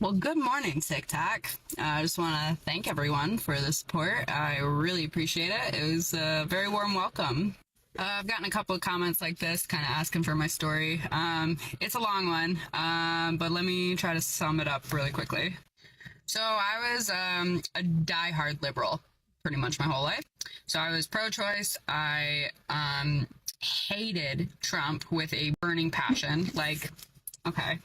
Well, good morning, TikTok. I just want to thank everyone for the support. I really appreciate it. It was a very warm welcome. I've gotten a couple of comments like this, kind of asking for my story. It's a long one, but let me try to sum it up really quickly. So I was a diehard liberal pretty much my whole life. So I was pro-choice. I hated Trump with a burning passion. Like, okay,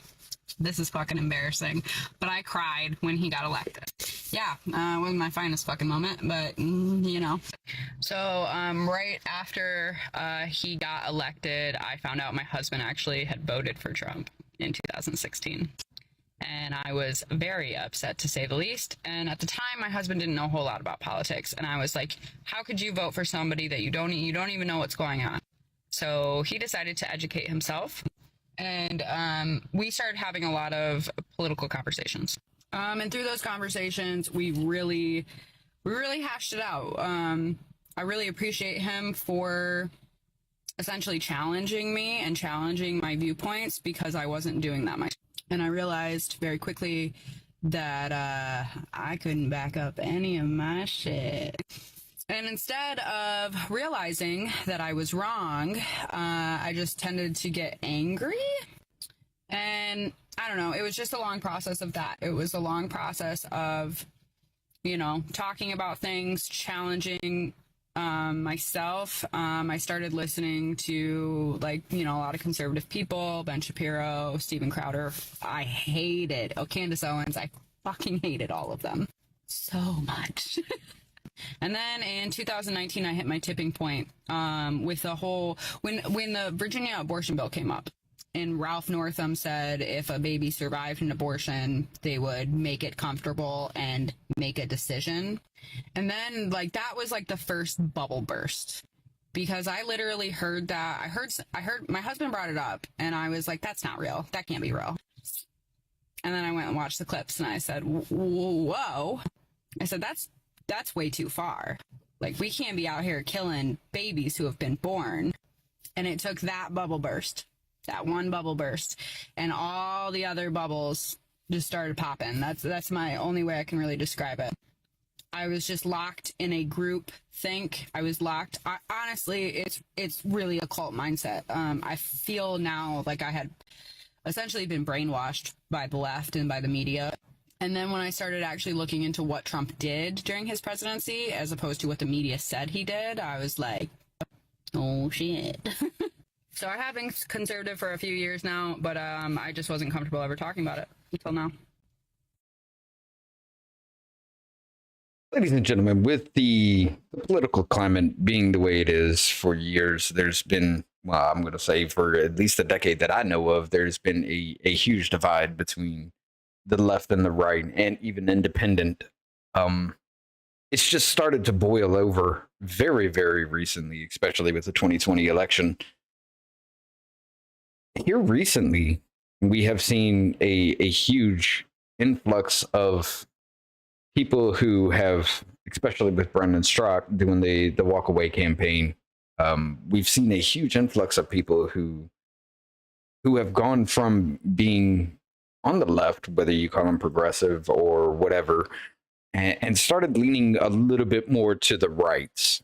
this is fucking embarrassing, but I cried when he got elected. Yeah, it wasn't my finest fucking moment, but you know. So right after he got elected, I found out my husband actually had voted for Trump in 2016. And I was very upset, to say the least. And at the time, my husband didn't know a whole lot about politics, and I was like, "How could you vote for somebody that you don't even know what's going on?" So he decided to educate himself, and we started having a lot of political conversations. And through those conversations, we really hashed it out. I really appreciate him for essentially challenging me and challenging my viewpoints, because I wasn't doing that myself. And I realized very quickly that I couldn't back up any of my shit. And instead of realizing that I was wrong, I just tended to get angry. And I don't know, it was just a long process of that. It was a long process of, talking about things, challenging myself. I started listening to a lot of conservative people, Ben Shapiro, Steven Crowder. I hated Candace Owens. I fucking hated all of them so much. And then in 2019, I hit my tipping point with the whole when the Virginia abortion bill came up. And Ralph Northam said if a baby survived an abortion, they would make it comfortable and make a decision. And then, that was the first bubble burst, because I literally heard that. I heard my husband brought it up, and I was like, "That's not real. That can't be real." And then I went and watched the clips, and I said, "Whoa!" I said, "That's way too far. We can't be out here killing babies who have been born." And it took that bubble burst. That one bubble burst, and all the other bubbles just started popping. That's my only way I can really describe it. I was just locked in a group think. I was locked. Honestly, it's really a cult mindset. I feel now like I had essentially been brainwashed by the left and by the media. And then when I started actually looking into what Trump did during his presidency, as opposed to what the media said he did, I was like, oh shit. So I have been conservative for a few years now, but I just wasn't comfortable ever talking about it until now. Ladies and gentlemen, with the political climate being the way it is for years, there's been, well, I'm going to say for at least a decade that I know of, there's been a huge divide between the left and the right, and even independent. It's just started to boil over very, very recently, especially with the 2020 election. Here recently, we have seen a huge influx of people who have, especially with Brendan Strzok doing the walk away campaign. We've seen a huge influx of people who have gone from being on the left, whether you call them progressive or whatever, and started leaning a little bit more to the right.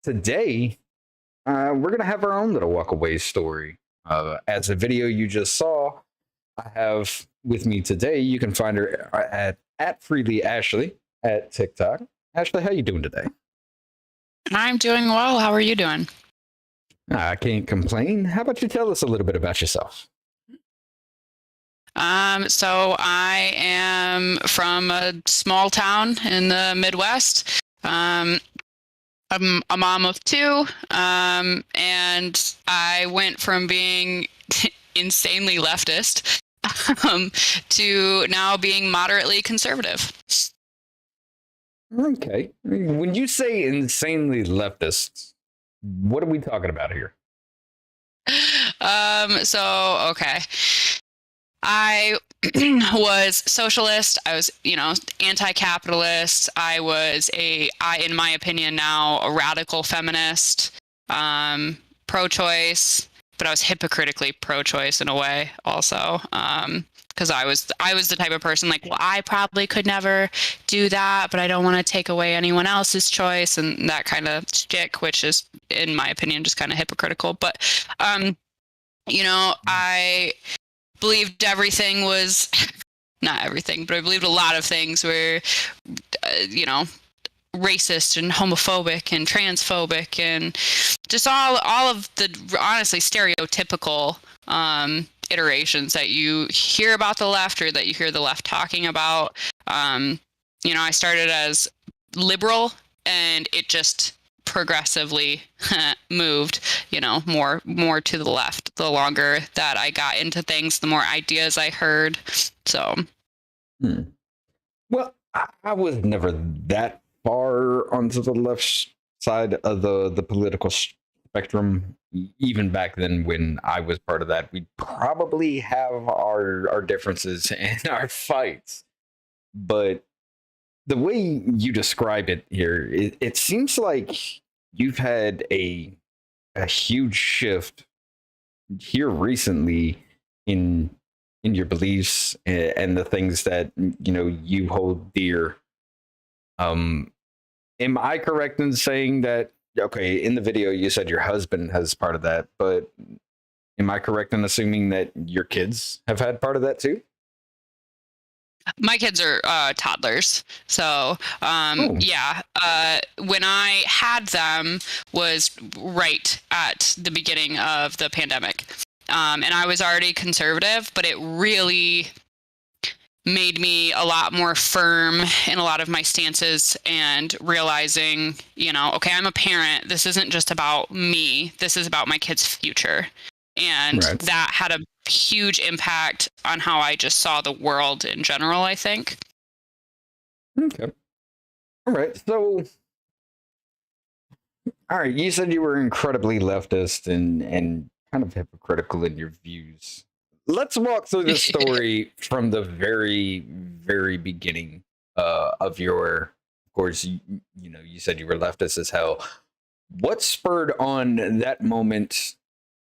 Today, we're going to have our own little walk away story. As a video you just saw, I have with me today, you can find her at Freely Ashley at TikTok. Ashley, how you doing today? I'm doing well. How are you doing? I can't complain. How about you tell us a little bit about yourself? So I am from a small town in the Midwest. I'm a mom of two, and I went from being insanely leftist to now being moderately conservative. Okay. When you say insanely leftist, what are we talking about here? Okay. I was socialist. I was, anti-capitalist. I was in my opinion now, a radical feminist, pro-choice, but I was hypocritically pro-choice in a way also. because I was the type of person like, well, I probably could never do that, but I don't want to take away anyone else's choice and that kind of shtick, which is, in my opinion, just kind of hypocritical. But I believed everything was not everything, but I believed a lot of things were, racist and homophobic and transphobic and just all of the honestly stereotypical iterations that you hear about the left or that you hear the left talking about. I started as liberal and it just progressively moved, more to the left. The longer that I got into things, the more ideas I heard. So. Well, I was never that far onto the left side of the political spectrum. Even back then, when I was part of that, we probably have our differences and our fights. But the way you describe it here, it seems like you've had a huge shift here recently in your beliefs and the things that you hold dear. Am I correct in saying that? Okay, in the video you said your husband has part of that, but am I correct in assuming that your kids have had part of that too? My kids are toddlers, so yeah. When I had them was right at the beginning of the pandemic, and I was already conservative, but it really made me a lot more firm in a lot of my stances and realizing, okay, I'm a parent. This isn't just about me. This is about my kid's future. And Right. That had a huge impact on how I just saw the world in general, I think. Okay. All right. So, all right. You said you were incredibly leftist and kind of hypocritical in your views. Let's walk through the story from the very, very beginning of your. Of course, you said you were leftist as hell. What spurred on that moment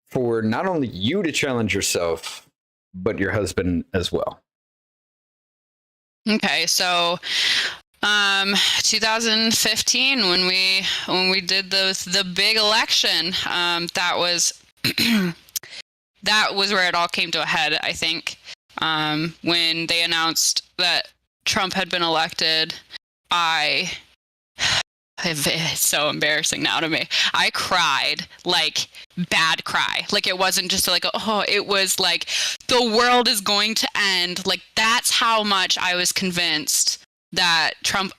for not only you to challenge yourself, but your husband as well? Okay, so 2015 when we did the big election, that was that was where it all came to a head, I think. When they announced that Trump had been elected, it's so embarrassing now to me. I cried, like bad cry. Like it wasn't just like, oh, it was like the world is going to end. Like that's how much I was convinced that Trump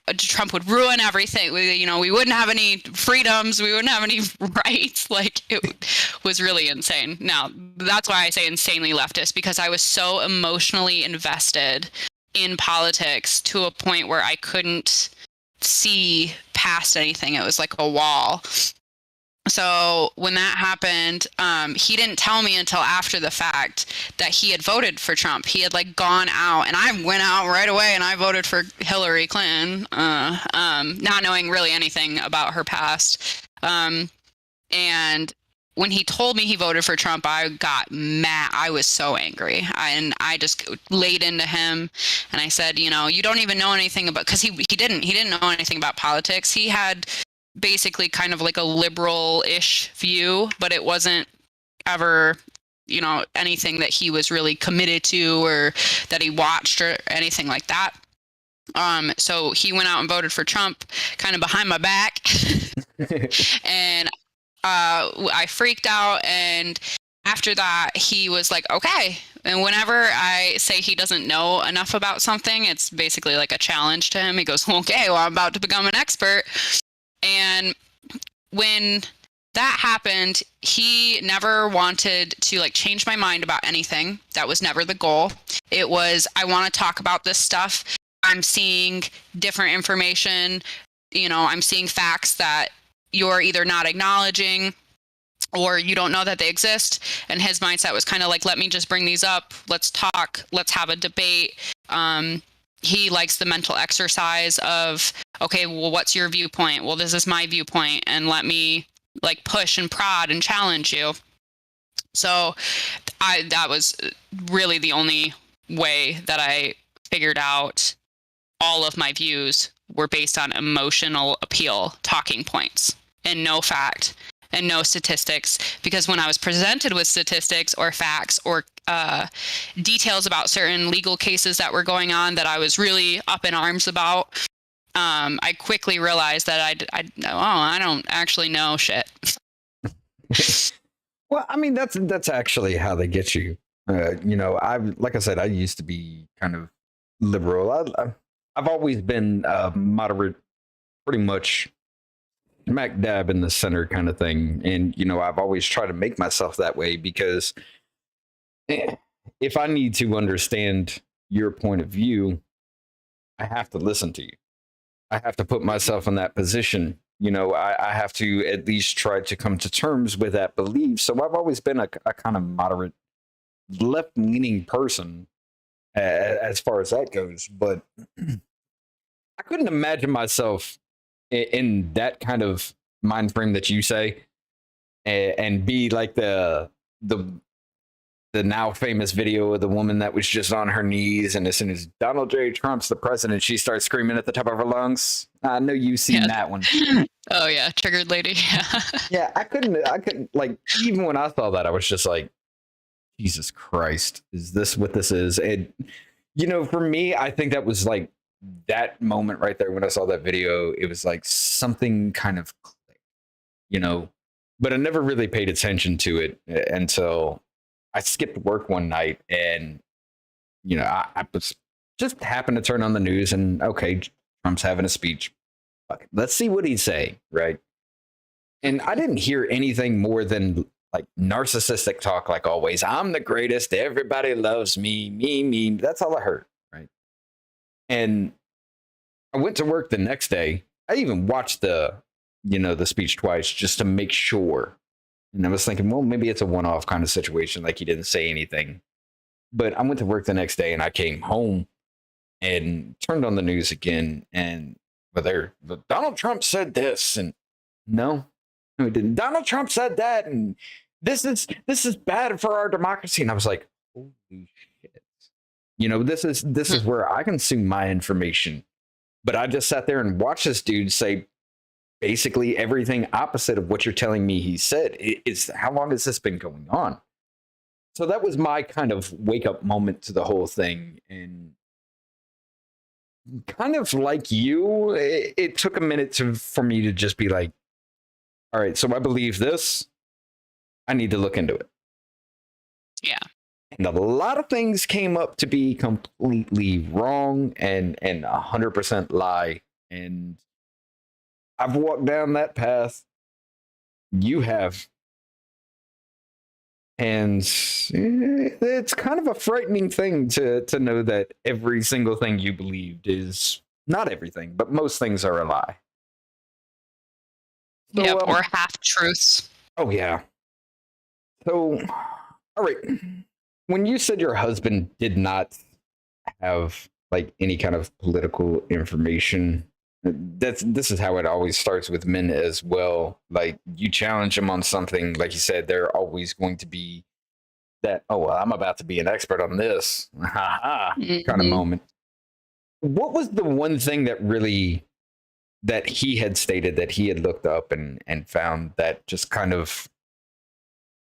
would ruin everything. We wouldn't have any freedoms. We wouldn't have any rights. Like it was really insane. Now, that's why I say insanely leftist, because I was so emotionally invested in politics to a point where I couldn't see past anything. It was like a wall. So when that happened, he didn't tell me until after the fact that he had voted for Trump. He had like gone out, and I went out right away and I voted for Hillary Clinton, not knowing really anything about her past. And when he told me he voted for Trump, I got mad. I was so angry. I just laid into him and I said, you don't even know anything about, because he didn't know anything about politics. He had basically kind of like a liberal-ish view, but it wasn't ever, anything that he was really committed to or that he watched or anything like that. So he went out and voted for Trump kind of behind my back. And I freaked out, and after that he was like, okay. And whenever I say he doesn't know enough about something, it's basically like a challenge to him. He goes, okay, well, I'm about to become an expert. And when that happened, he never wanted to like change my mind about anything. That was never the goal. It was, I want to talk about this stuff. I'm seeing different information. I'm seeing facts that you're either not acknowledging or you don't know that they exist. And his mindset was kind of like, let me just bring these up. Let's talk. Let's have a debate. He likes the mental exercise of, okay, well, what's your viewpoint? Well, this is my viewpoint, and let me like push and prod and challenge you. So that was really the only way that I figured out all of my views were based on emotional appeal talking points and no fact and no statistics. Because when I was presented with statistics or facts or details about certain legal cases that were going on that I was really up in arms about, I quickly realized that I don't actually know shit. Well, I mean, that's actually how they get you. Like I said, I used to be kind of liberal. I've always been moderate, pretty much smack dab in the center kind of thing. And, I've always tried to make myself that way because if I need to understand your point of view, I have to listen to you. I have to put myself in that position. I have to at least try to come to terms with that belief. So I've always been a kind of moderate, left-leaning person as far as that goes. But I couldn't imagine myself in that kind of mind frame that you say, and be like the now famous video of the woman that was just on her knees, and as soon as Donald J. Trump's the president, she starts screaming at the top of her lungs. I know you've seen that one. Oh yeah, triggered lady. Yeah, I couldn't like, even when I saw that, I was just like, Jesus Christ, is this what this is? And for me, I think that was like that moment right there when I saw that video. It was like something kind of clicked, but I never really paid attention to it until I skipped work one night, and I was just happened to turn on the news, and okay, Trump's having a speech. Fuck it, let's see what he'd say, right? And I didn't hear anything more than like narcissistic talk, like always. I'm the greatest. Everybody loves me. Me. That's all I heard, right? And I went to work the next day. I even watched the speech twice just to make sure. And I was thinking, well, maybe it's a one-off kind of situation, like he didn't say anything. But I went to work the next day, and I came home and turned on the news again, and Donald Trump said this, and no, he didn't. Donald Trump said that, and this is bad for our democracy. And I was like, holy shit! This is where I consume my information. But I just sat there and watched this dude say basically everything opposite of what you're telling me he said. It's how long has this been going on? So that was my kind of wake up moment to the whole thing. And kind of like you, it took a minute for me to just be like, all right, so I believe this. I need to look into it. Yeah. And a lot of things came up to be completely wrong and 100% lie. And I've walked down that path. You have. And it's kind of a frightening thing to know that every single thing you believed is not everything, but most things are a lie. So, yep, or half truths. Oh, yeah. So, all right. When you said your husband did not have like any kind of political information, this is how it always starts with men as well. Like, you challenge them on something, like you said, they're always going to be that, oh, well, I'm about to be an expert on this kind of moment. What was the one thing that he had stated that he had looked up and found that just kind of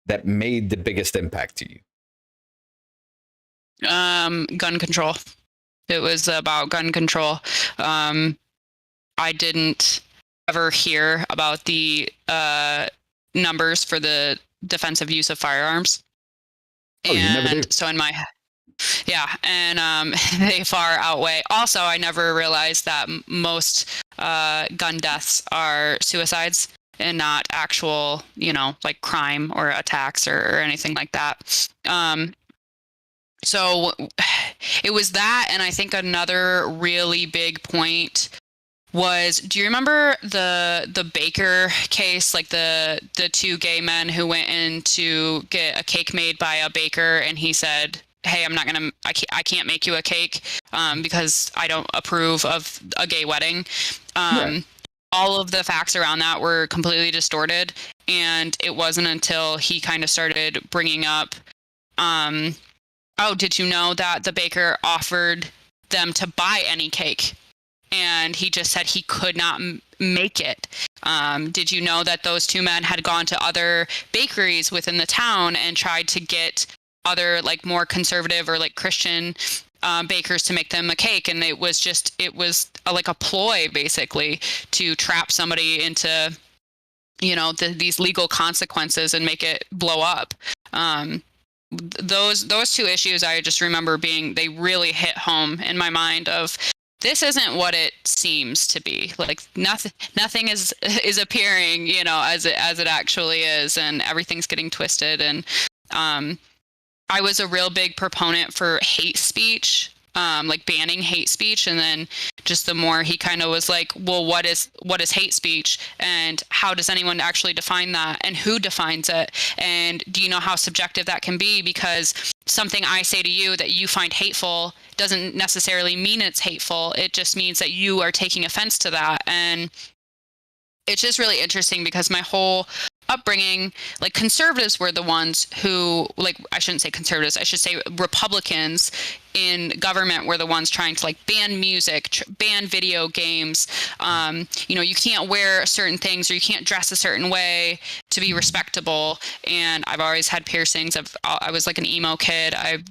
that made the biggest impact to you? Gun control. It was about gun control. I didn't ever hear about the numbers for the defensive use of firearms. Oh, you never did? So they far outweigh. Also, I never realized that most gun deaths are suicides and not actual, like crime or attacks or anything like that. So it was that, and I think another really big point was, do you remember the Baker case, like the two gay men who went in to get a cake made by a baker, and he said, hey, I can't make you a cake because I don't approve of a gay wedding. Yeah. All of the facts around that were completely distorted, and it wasn't until he kind of started bringing up oh, did you know that the baker offered them to buy any cake? And he just said he could not make it. Did you know that those two men had gone to other bakeries within the town and tried to get other like more conservative or like Christian bakers to make them a cake? And it was like a ploy basically to trap somebody into, these legal consequences and make it blow up. Those two issues, I just remember they really hit home in my mind of, this isn't what it seems to be. Like nothing is appearing, as it actually is, and everything's getting twisted. And I was a real big proponent for hate speech, like banning hate speech. And then just the more he kind of was like, well, what is hate speech, and how does anyone actually define that, and who defines it? And do you know how subjective that can be? Because something I say to you that you find hateful doesn't necessarily mean it's hateful. It just means that you are taking offense to that. And it's just really interesting because my whole upbringing, like conservatives were the ones who, like, I shouldn't say conservatives, I should say Republicans in government were the ones trying to like ban music, ban video games. You can't wear certain things, or you can't dress a certain way to be respectable. And I've always had piercings. I was like an emo kid. I,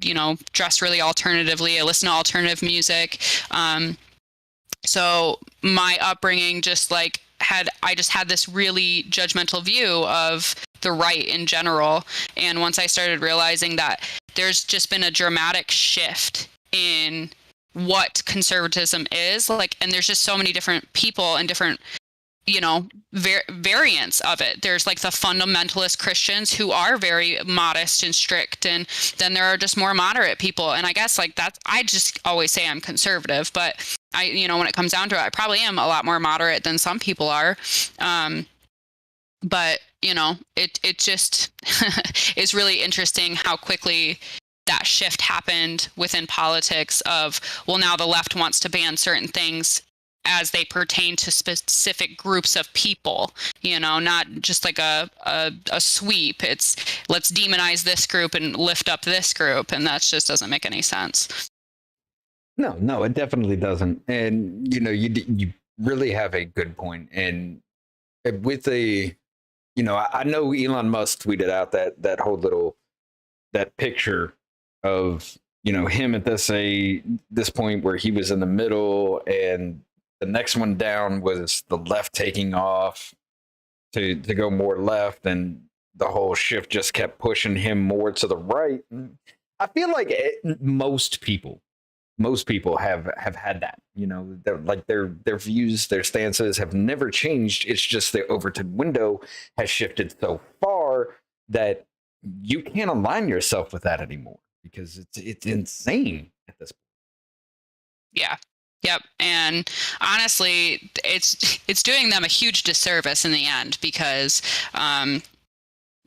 dressed really alternatively. I listened to alternative music. So my upbringing just like I just had this really judgmental view of the right in general. And once I started realizing that there's just been a dramatic shift in what conservatism is like, and there's just so many different people and different, variants of it. There's like the fundamentalist Christians who are very modest and strict, and then there are just more moderate people. And I guess like that's, I just always say I'm conservative, but I, when it comes down to it, I probably am a lot more moderate than some people are. But it just is really interesting how quickly that shift happened within politics of, well, now the left wants to ban certain things as they pertain to specific groups of people, not just like a sweep. It's let's demonize this group and lift up this group. And that just doesn't make any sense. No, it definitely doesn't. And, you really have a good point. And with I know Elon Musk tweeted out that whole that picture of, him at this point where he was in the middle, and the next one down was the left taking off to go more left, and the whole shift just kept pushing him more to the right. I feel like most people have had that, their views, their stances have never changed. It's just the Overton window has shifted so far that you can't align yourself with that anymore, because it's insane at this point. Yeah. Yep. And honestly, it's doing them a huge disservice in the end, because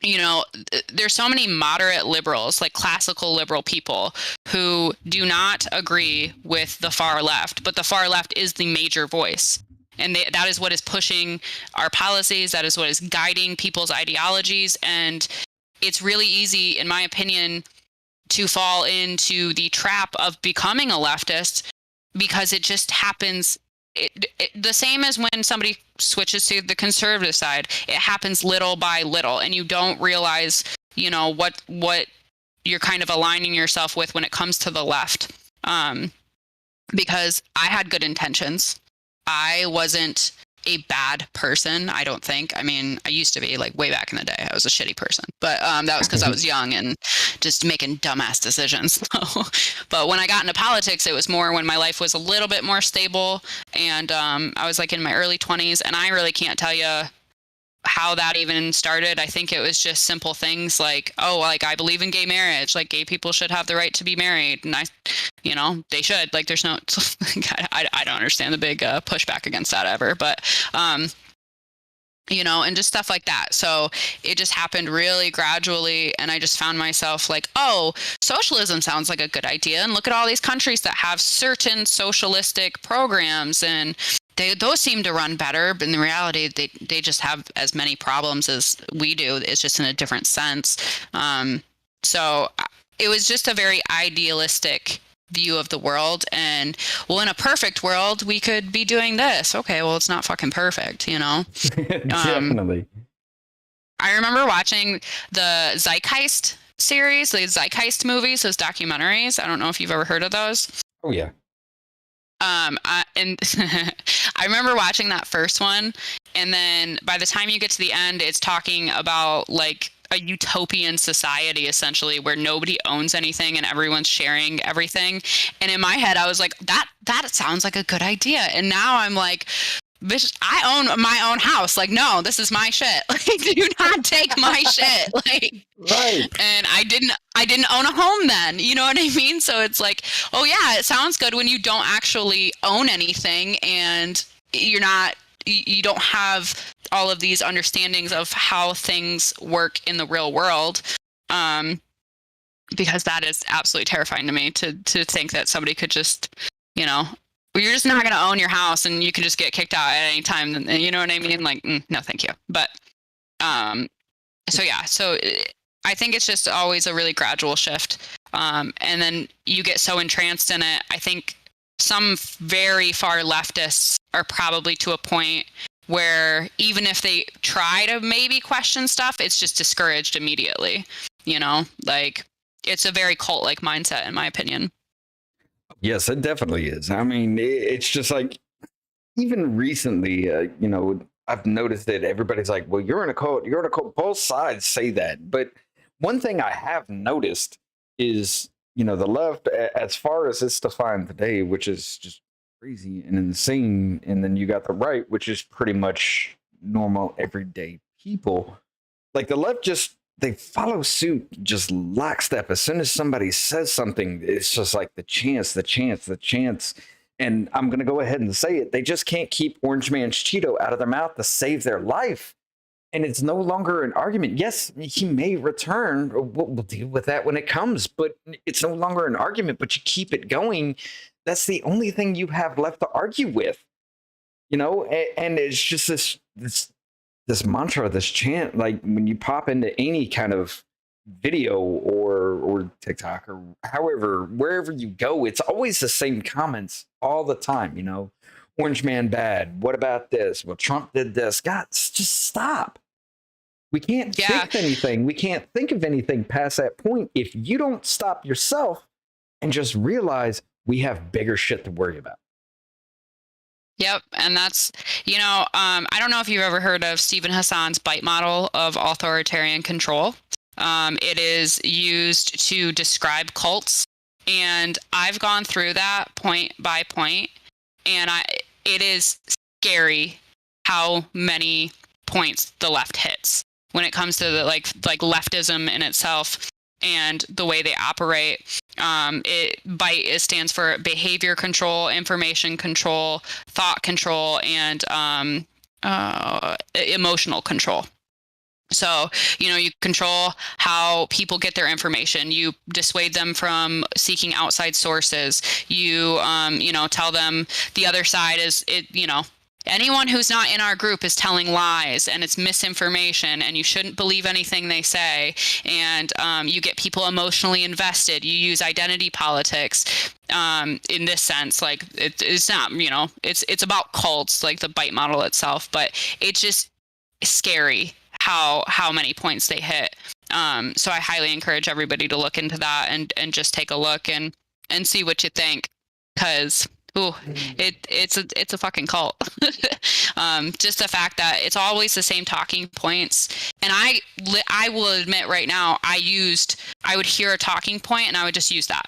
there's so many moderate liberals, like classical liberal people, who do not agree with the far left, but the far left is the major voice. And that is what is pushing our policies. That is what is guiding people's ideologies. And it's really easy, in my opinion, to fall into the trap of becoming a leftist, because it just happens. The same as when somebody switches to the conservative side, it happens little by little, and you don't realize, what you're kind of aligning yourself with when it comes to the left. Because I had good intentions. I wasn't a bad person, I don't think. I mean, I used to be, like, way back in the day. I was a shitty person, but that was because I was young and just making dumbass decisions. But when I got into politics, it was more when my life was a little bit more stable, and I was like in my early 20s, and I really can't tell you how that even started. I think it was just simple things like, I believe in gay marriage, like gay people should have the right to be married, and they should, like, there's no I don't understand the big pushback against that ever, but and just stuff like that. So it just happened really gradually, and I just found myself like, socialism sounds like a good idea, and look at all these countries that have certain socialistic programs, and those seem to run better, but in reality, they just have as many problems as we do. It's just in a different sense. So it was just a very idealistic view of the world. And well, in a perfect world, we could be doing this. Okay, well, it's not fucking perfect, you know? Definitely. I remember watching the Zeitgeist series, the Zeitgeist movies, those documentaries. I don't know if you've ever heard of those. Oh yeah. And I remember watching that first one, and then by the time you get to the end, it's talking about like a utopian society, essentially, where nobody owns anything and everyone's sharing everything. And in my head, I was like, that sounds like a good idea. And now I'm like, bitch, I own my own house. Like, no, this is my shit. Like, do not take my shit. Like, Right. and I didn't own a home then. You know what I mean? So it's like, oh yeah, it sounds good when you don't actually own anything and you don't have all of these understandings of how things work in the real world. Because that is absolutely terrifying to me to think that somebody could just, you know, you're just not going to own your house and you can just get kicked out at any time. You know what I mean? Like, no, thank you. But, so yeah, so I think it's just always a really gradual shift. And then you get so entranced in it. I think some very far leftists are probably to a point where even if they try to maybe question stuff, it's just discouraged immediately. You know, like it's a very cult-like mindset, in my opinion. Yes, it definitely is. I mean, it's just like, even recently, you know, I've noticed that everybody's like, well, you're in a cult. You're in a cult. Both sides say that. But one thing I have noticed is, you know, the left, as far as it's defined today, which is just crazy and insane. And then you got the right, which is pretty much normal, everyday people. Like the left just, they follow suit just lockstep. As soon as somebody says something, it's just like the chance. And I'm going to go ahead and say it. They just can't keep Orange Man's Cheeto out of their mouth to save their life. And it's no longer an argument. Yes, he may return. We'll deal with that when it comes. But it's no longer an argument, but you keep it going. That's the only thing you have left to argue with. You know, and it's just this mantra, this chant, like when you pop into any kind of video or TikTok or however, wherever you go, it's always the same comments all the time. You know, Orange Man bad. What about this? Well, Trump did this. God, just stop. We can't fix anything. We can't think of anything past that point if you don't stop yourself and just realize we have bigger shit to worry about. Yep. And that's, you know, I don't know if you've ever heard of Stephen Hassan's BITE model of authoritarian control. It is used to describe cults. And I've gone through that point by point. And it is scary how many points the left hits when it comes to the like leftism in itself and the way they operate. BITE stands for behavior control, information control, thought control, and emotional control. So, you know, you control how people get their information. You dissuade them from seeking outside sources. You, you know, tell them the other side is, you know, anyone who's not in our group is telling lies and it's misinformation and you shouldn't believe anything they say. And you get people emotionally invested. You use identity politics in this sense. Like it's not, you know, it's about cults, like the BITE model itself, but it's just scary how many points they hit. So I highly encourage everybody to look into that and just take a look and see what you think, because it's a fucking cult. Just the fact that it's always the same talking points. And I will admit right now, I would hear a talking point and I would just use that.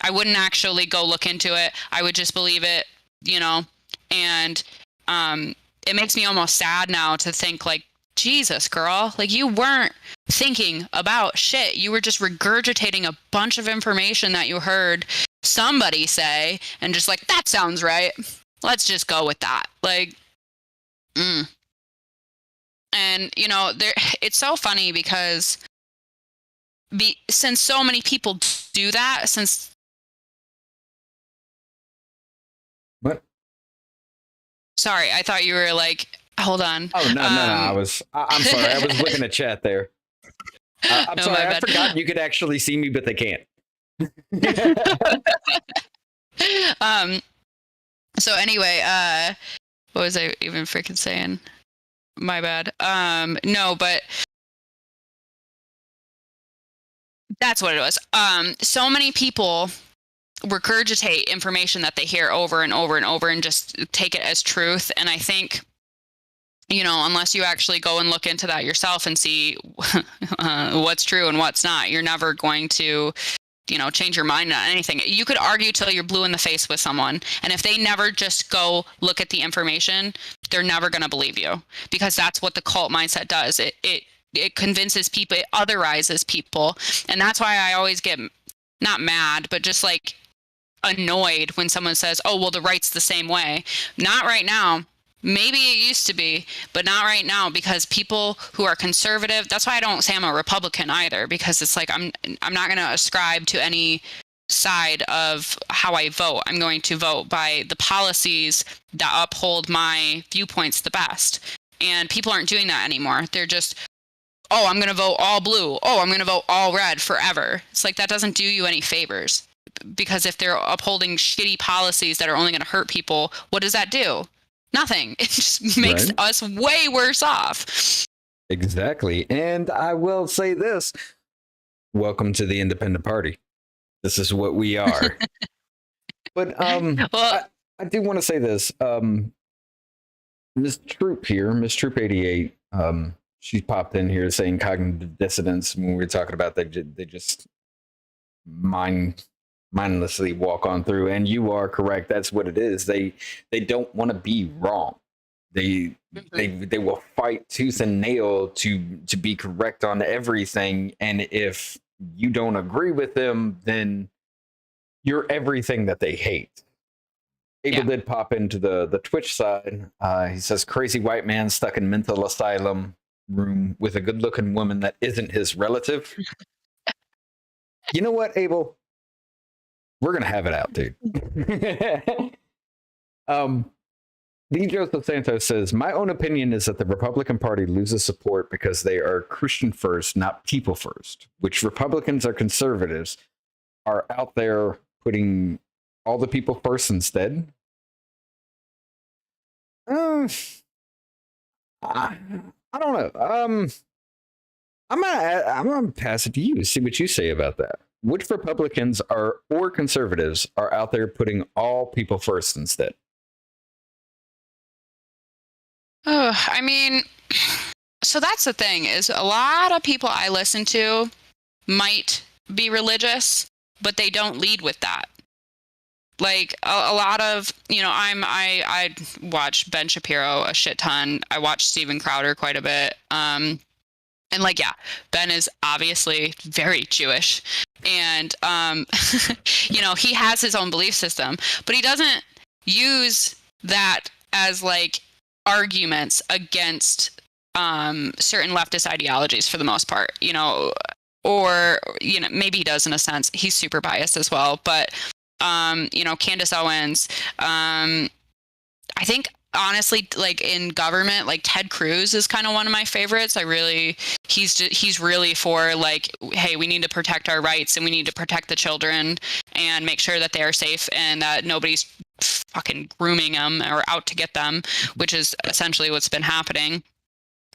I wouldn't actually go look into it. I would just believe it, you know, and it makes me almost sad now to think like, Jesus, girl, like you weren't thinking about shit. You were just regurgitating a bunch of information that you heard somebody say and just like, that sounds right. Let's just go with that. Like, And, you know, it's so funny because since so many people do that, What? Sorry, I thought you were like, hold on. Oh, no. I'm sorry. I was looking at chat there. I'm sorry. I forgot you could actually see me, but they can't. So anyway, what was I even freaking saying? My bad. No, but that's what it was. So many people regurgitate information that they hear over and over and over and just take it as truth. And I think, unless you actually go and look into that yourself and see what's true and what's not, you're never going to, change your mind on anything. You could argue till you're blue in the face with someone, and if they never just go look at the information, they're never going to believe you, because that's what the cult mindset does. It convinces people, it otherizes people. And that's why I always get not mad, but just like annoyed when someone says, oh, well, the right's the same way. Not right now. Maybe it used to be, but not right now, because people who are conservative, that's why I don't say I'm a Republican either, because it's like I'm not going to ascribe to any side of how I vote. I'm going to vote by the policies that uphold my viewpoints the best. And people aren't doing that anymore. They're just, oh, I'm going to vote all blue. Oh, I'm going to vote all red forever. It's like, that doesn't do you any favors, because if they're upholding shitty policies that are only going to hurt people, what does that do? Nothing. It just makes us way worse off. Exactly. And I will say this. Welcome to the independent party. This is what we are. But well, I do want to say this. Miss Troop here, Miss Troop 88, she popped in here saying cognitive dissonance when we were talking about they just mindlessly walk on through, and you are correct. That's what it is. They don't want to be wrong. They will fight tooth and nail to be correct on everything, and if you don't agree with them, then you're everything that they hate. Abel did pop into the Twitch side. He says, crazy white man stuck in mental asylum room with a good looking woman that isn't his relative. You know what, Abel? We're going to have it out, dude. Lee Joseph Santos says, my own opinion is that the Republican Party loses support because they are Christian first, not people first, which Republicans or conservatives are out there putting all the people first instead. I don't know. I'm gonna pass it to you. See what you say about that. Which Republicans or conservatives are out there putting all people first instead? Oh, I mean, so that's the thing, is a lot of people I listen to might be religious, but they don't lead with that. Like a lot of, I watch Ben Shapiro a shit ton. I watch Steven Crowder quite a bit. And Ben is obviously very Jewish, and he has his own belief system, but he doesn't use that as like arguments against certain leftist ideologies for the most part, or maybe he does in a sense. He's super biased as well, but Candace Owens, I think honestly, like in government, like Ted Cruz is kind of one of my favorites. He's really for like, hey, we need to protect our rights and we need to protect the children and make sure that they are safe and that nobody's fucking grooming them or out to get them, which is essentially what's been happening.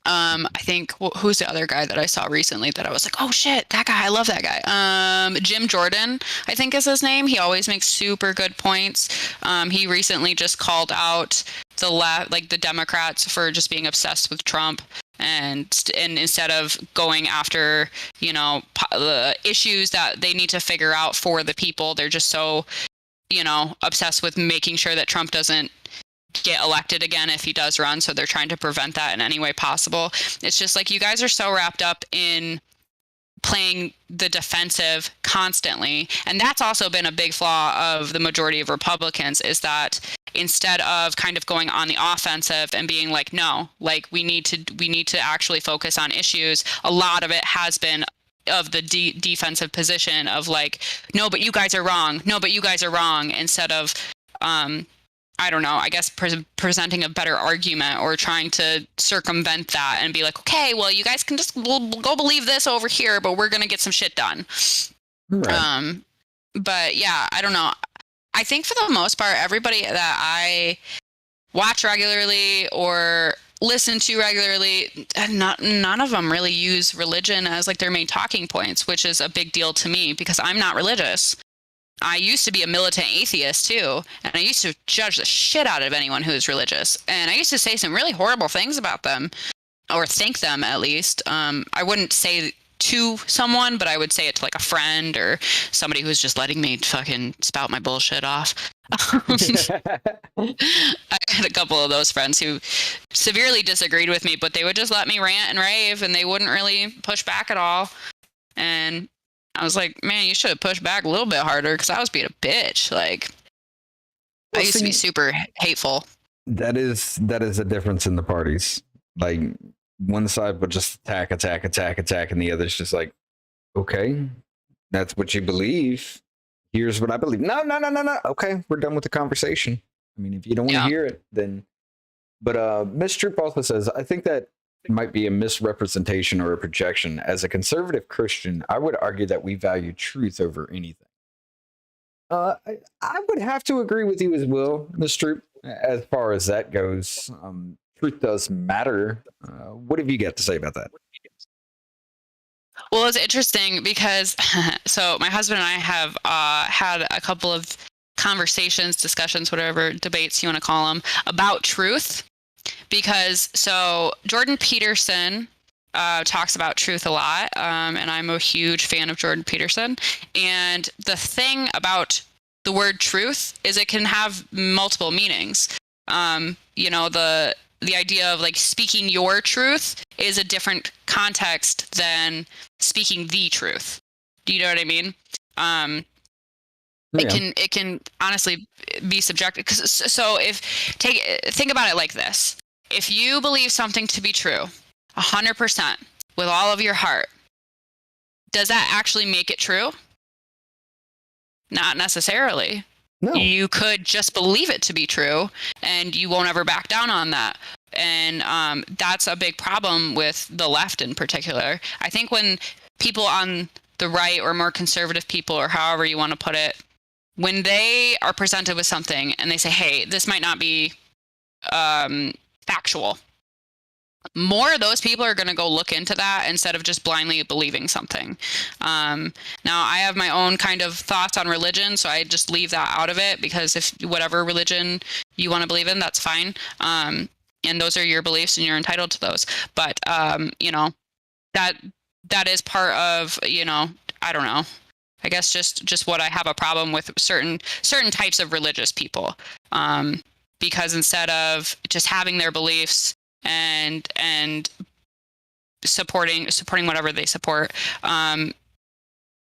I think who's the other guy that I saw recently that I was like, oh shit, that guy, I love that guy. Jim Jordan, I think is his name. He always makes super good points. He recently just called out the Democrats for just being obsessed with Trump, and instead of going after the issues that they need to figure out for the people, they're just so obsessed with making sure that Trump doesn't get elected again if he does run, so they're trying to prevent that in any way possible. It's just like, you guys are so wrapped up in playing the defensive constantly, and that's also been a big flaw of the majority of Republicans, is that instead of kind of going on the offensive and being like, no, like we need to actually focus on issues, a lot of it has been of the defensive position of like, no, but you guys are wrong, instead of I don't know, I guess presenting a better argument or trying to circumvent that and be like, okay, well, you guys can just we'll go believe this over here, but we're going to get some shit done. Right. But yeah, I don't know. I think for the most part, everybody that I watch regularly or listen to regularly, none of them really use religion as like their main talking points, which is a big deal to me because I'm not religious. I used to be a militant atheist too, and I used to judge the shit out of anyone who is religious. And I used to say some really horrible things about them, or think them at least. I wouldn't say to someone, but I would say it to like a friend or somebody who's just letting me fucking spout my bullshit off. I had a couple of those friends who severely disagreed with me, but they would just let me rant and rave, and they wouldn't really push back at all. And I was like, man, you should have pushed back a little bit harder because I was being a bitch. Like, I used to be super hateful. That is a difference in the parties. Like, one side would just attack, and the other's just like, okay, that's what you believe. Here's what I believe. No. Okay, we're done with the conversation. I mean, if you don't want to hear it, then. But Miss Troop also says, I think that might be a misrepresentation or a projection. As a conservative Christian, I would argue that we value truth over anything. I would have to agree with you as well, Miss Troop, as far as that goes. Truth does matter. What have you got to say about that? Well, it's interesting because so my husband and I have had a couple of conversations, discussions, whatever debates you want to call them, about truth. Because so Jordan Peterson talks about truth a lot, and I'm a huge fan of Jordan Peterson. And the thing about the word truth is it can have multiple meanings. You know, the idea of like speaking your truth is a different context than speaking the truth. Do you know what I mean? It can honestly be subjective. So think about it like this. If you believe something to be true 100% with all of your heart, does that actually make it true? Not necessarily. No. You could just believe it to be true and you won't ever back down on that. And that's a big problem with the left in particular. I think when people on the right or more conservative people, or however you want to put it, when they are presented with something and they say, hey, this might not be factual, more of those people are going to go look into that instead of just blindly believing something. Now, I have my own kind of thoughts on religion, so I just leave that out of it, because if whatever religion you want to believe in, that's fine. And those are your beliefs and you're entitled to those. But, you know, that is part of, you know, I don't know. I guess just what I have a problem with certain types of religious people. Because instead of just having their beliefs and supporting whatever they support,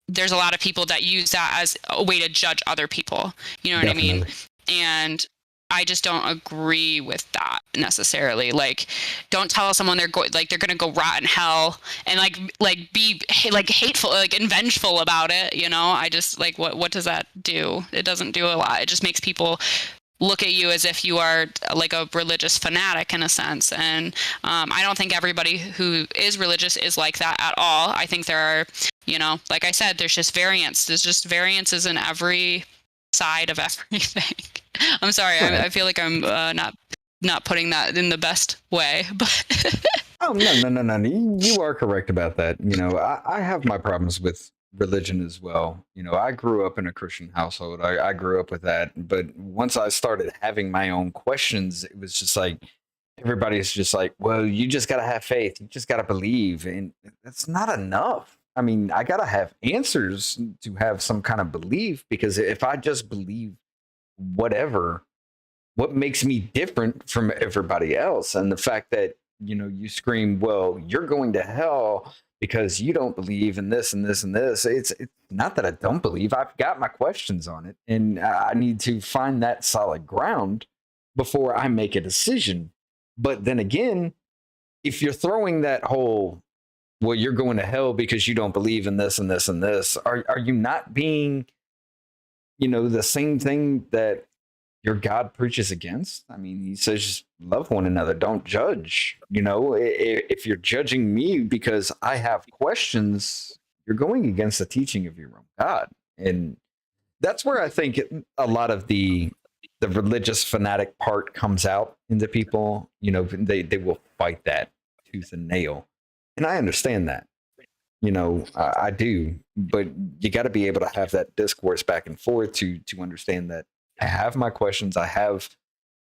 there's a lot of people that use that as a way to judge other people. You know what I mean? And I just don't agree with that necessarily. Like, don't tell someone they're going to go rot in hell and be hateful, and vengeful about it. You know, I just what does that do? It doesn't do a lot. It just makes people look at you as if you are like a religious fanatic in a sense. And I don't think everybody who is religious is like that at all. I think there are, you know, like I said, there's just variance. There's just variances in every side of everything. I'm sorry. I feel like I'm not putting that in the best way, but oh, no. You are correct about that. You know, I have my problems with religion as well. You know, I grew up in a Christian household. I grew up with that. But once I started having my own questions, it was just like, everybody's just like, well, you just got to have faith. You just got to believe. And that's not enough. I mean, I got to have answers to have some kind of belief, because if I just believe whatever, what makes me different from everybody else? And the fact that, you know, you scream, well, you're going to hell because you don't believe in this and this and this. It's not that I don't believe. I've got my questions on it, and I need to find that solid ground before I make a decision. But then again, if you're throwing that whole, well, you're going to hell because you don't believe in this and this and this, are you not being, you know, the same thing that your God preaches against? I mean, he says, love one another, don't judge. You know, if you're judging me because I have questions, you're going against the teaching of your own God. And that's where I think a lot of the religious fanatic part comes out into people. You know, they will fight that tooth and nail, and I understand that. You know, I do, but you got to be able to have that discourse back and forth to understand that I have my questions, I have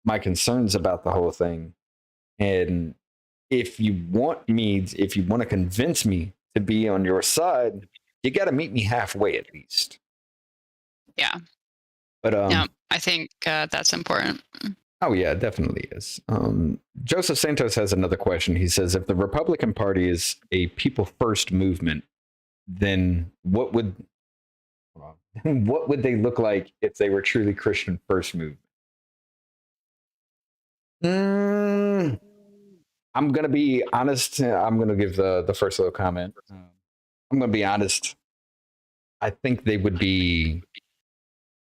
my concerns about the whole thing, and if you want to convince me to be on your side, you got to meet me halfway at least. Yeah. But yeah, I think that's important. Oh yeah, it definitely is. Joseph Santos has another question. He says, if the Republican Party is a people first movement, then what would they look like if they were truly Christian first movement? I'm gonna be honest. I'm gonna give the first little comment. I'm gonna be honest. I think they would be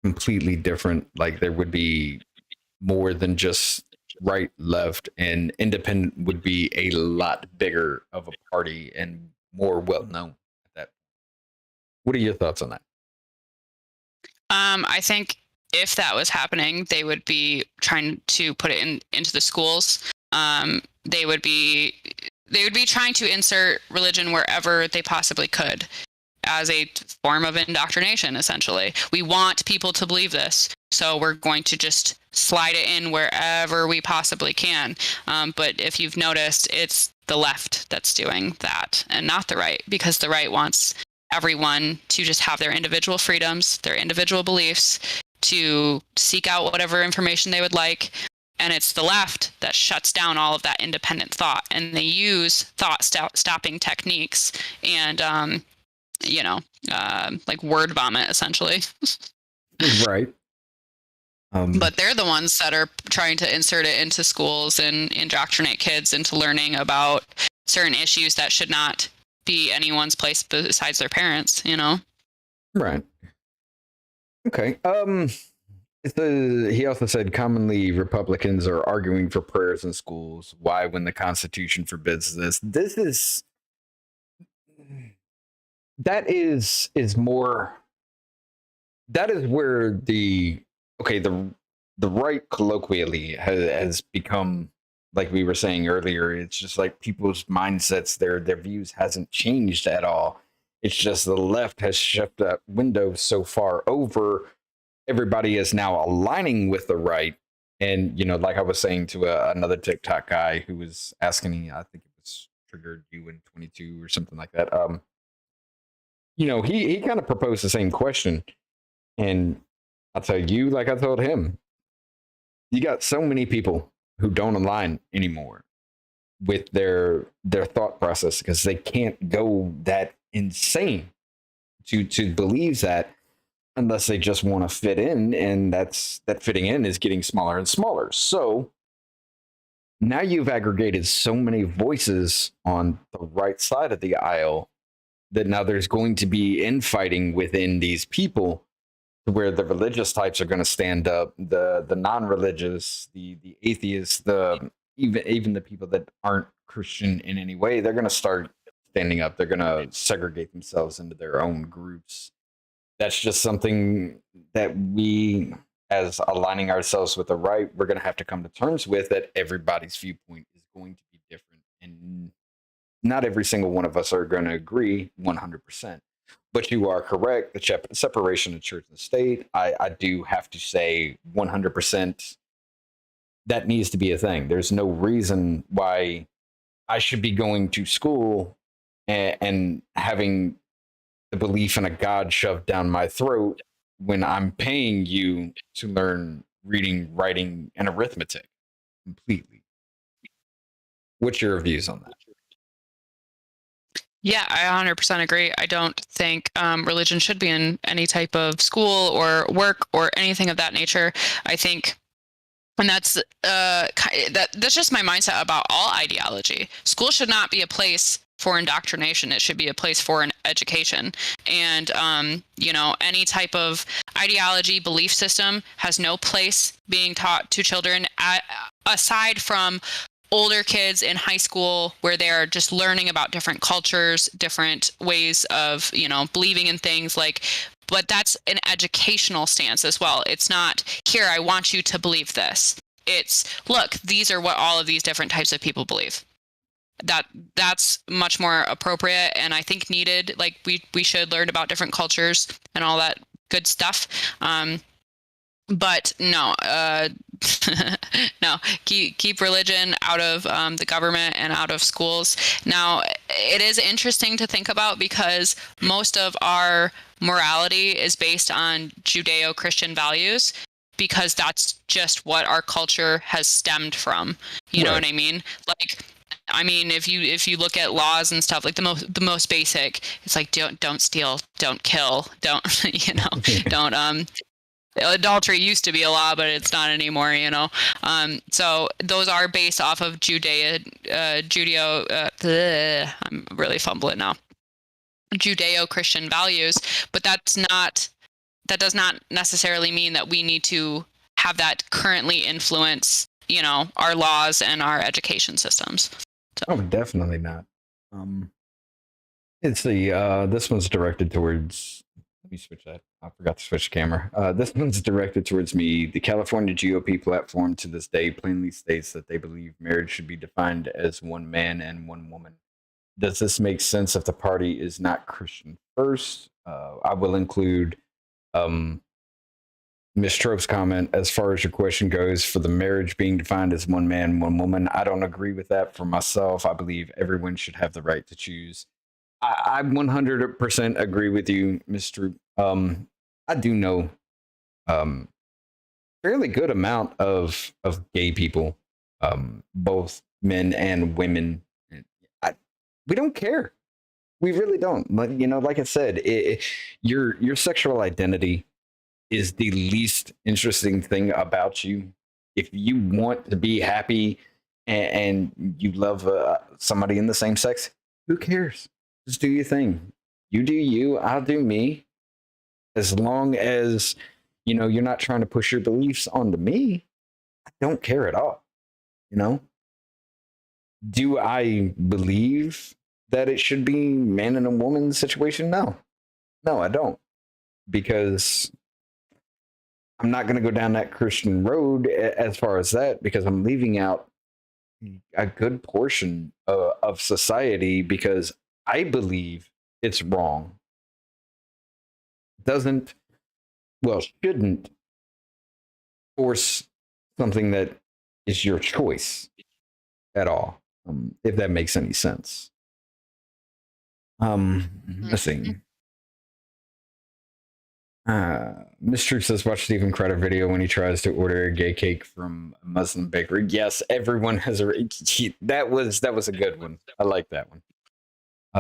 completely different. Like there would be more than just right, left, and independent would be a lot bigger of a party and more well known at that. What are your thoughts on that? I think if that was happening, they would be trying to put it into the schools. They would be trying to insert religion wherever they possibly could as a form of indoctrination, essentially. We want people to believe this, so we're going to just slide it in wherever we possibly can. But if you've noticed, it's the left that's doing that and not the right, because the right wants everyone to just have their individual freedoms, their individual beliefs, to seek out whatever information they would like. And it's the left that shuts down all of that independent thought. And they use thought-stopping techniques and, like word vomit, essentially. Right. But they're the ones that are trying to insert it into schools and indoctrinate kids into learning about certain issues that should not be anyone's place besides their parents, you know? Right. Okay. He also said commonly Republicans are arguing for prayers in schools. Why, when the Constitution forbids this? That is where the right colloquially has become, like we were saying earlier, it's just like people's mindsets, their views hasn't changed at all. It's just the left has shoved that window so far over. Everybody is now aligning with the right. And, you know, like I was saying to another TikTok guy who was asking me, I think it was Triggered You in 22 or something like that. He kind of proposed the same question. And I'll tell you, like I told him, you got so many people who don't align anymore with their thought process because they can't go that insane to believe that unless they just want to fit in, and that fitting in is getting smaller and smaller. So now you've aggregated so many voices on the right side of the aisle that now there's going to be infighting within these people, where the religious types are going to stand up, the non-religious, the atheists, even the people that aren't Christian in any way, they're going to start standing up. They're going to segregate themselves into their own groups. That's just something that we, as aligning ourselves with the right, we're going to have to come to terms with, that everybody's viewpoint is going to be different. And not every single one of us are going to agree 100%. But you are correct. The separation of church and state, I do have to say 100%, that needs to be a thing. There's no reason why I should be going to school and having the belief in a God shoved down my throat when I'm paying you to learn reading, writing, and arithmetic completely. What's your views on that? Yeah, I 100% agree. I don't think religion should be in any type of school or work or anything of that nature. I think, and that's just my mindset about all ideology. School should not be a place for indoctrination. It should be a place for an education. And, any type of ideology, belief system has no place being taught to children aside from older kids in high school, where they're just learning about different cultures, different ways of, believing in things. Like but that's an educational stance as well. It's not, here, I want you to believe this. It's, look, these are what all of these different types of people believe. That's much more appropriate, and I think needed. Like, we should learn about different cultures and all that good stuff. But no, no, keep religion out of the government and out of schools. Now, it is interesting to think about because most of our morality is based on Judeo-Christian values, because that's just what our culture has stemmed from. You know what I mean? Like, I mean, if you look at laws and stuff, like the most basic, it's like don't steal, don't kill, don't don't adultery used to be a law, but it's not anymore, so those are based off of I'm really fumbling now, Judeo-Christian values, but that does not necessarily mean that we need to have that currently influence our laws and our education systems. So. Oh, definitely not. It's this one's directed towards. Let me switch that. I forgot to switch the camera. This one's directed towards me. The California GOP platform to this day plainly states that they believe marriage should be defined as one man and one woman. Does this make sense if the party is not Christian first? I will include Ms. Trope's comment as far as your question goes for the marriage being defined as one man, one woman. I don't agree with that for myself. I believe everyone should have the right to choose. I 100% agree with you, Mr. I do know fairly good amount of gay people, both men and women. We don't care. We really don't. Like I said, your sexual identity is the least interesting thing about you. If you want to be happy and you love somebody in the same sex, who cares? Just do your thing. You do you, I'll do me. As long as, you're not trying to push your beliefs onto me, I don't care at all. Do I believe that it should be man and a woman situation? No, I don't. Because I'm not going to go down that Christian road as far as that, because I'm leaving out a good portion of society because I believe it's wrong. Shouldn't force something that is your choice at all, if that makes any sense. Let's see. Mr. says, watch Stephen Crowder video when he tries to order a gay cake from a Muslim bakery. Yes, everyone has that was a good one. I like that one.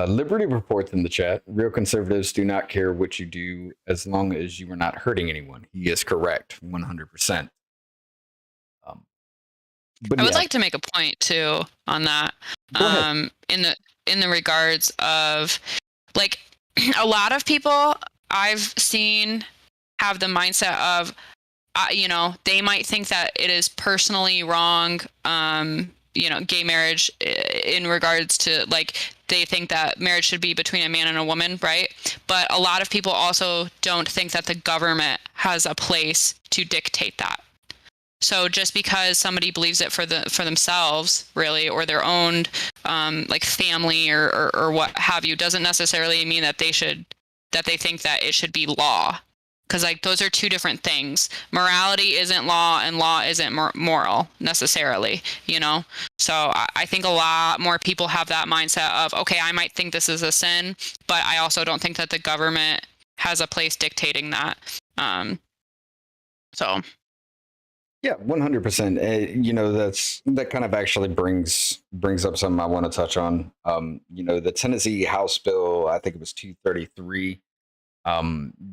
Liberty reports in the chat, real conservatives do not care what you do as long as you are not hurting anyone. He is correct, 100%. But I would like to make a point too on that. In the regards of, like, a lot of people I've seen have the mindset of, they might think that it is personally wrong, gay marriage in regards to, like, they think that marriage should be between a man and a woman, right? But a lot of people also don't think that the government has a place to dictate that. So just because somebody believes it for themselves, really, or their own like family or what have you, doesn't necessarily mean that they think that it should be law. Because, like, those are two different things. Morality isn't law, and law isn't moral necessarily, So I think a lot more people have that mindset of, okay, I might think this is a sin, but I also don't think that the government has a place dictating that. So. Yeah, 100%. That kind of actually brings up something I want to touch on. The Tennessee House bill, I think it was 233.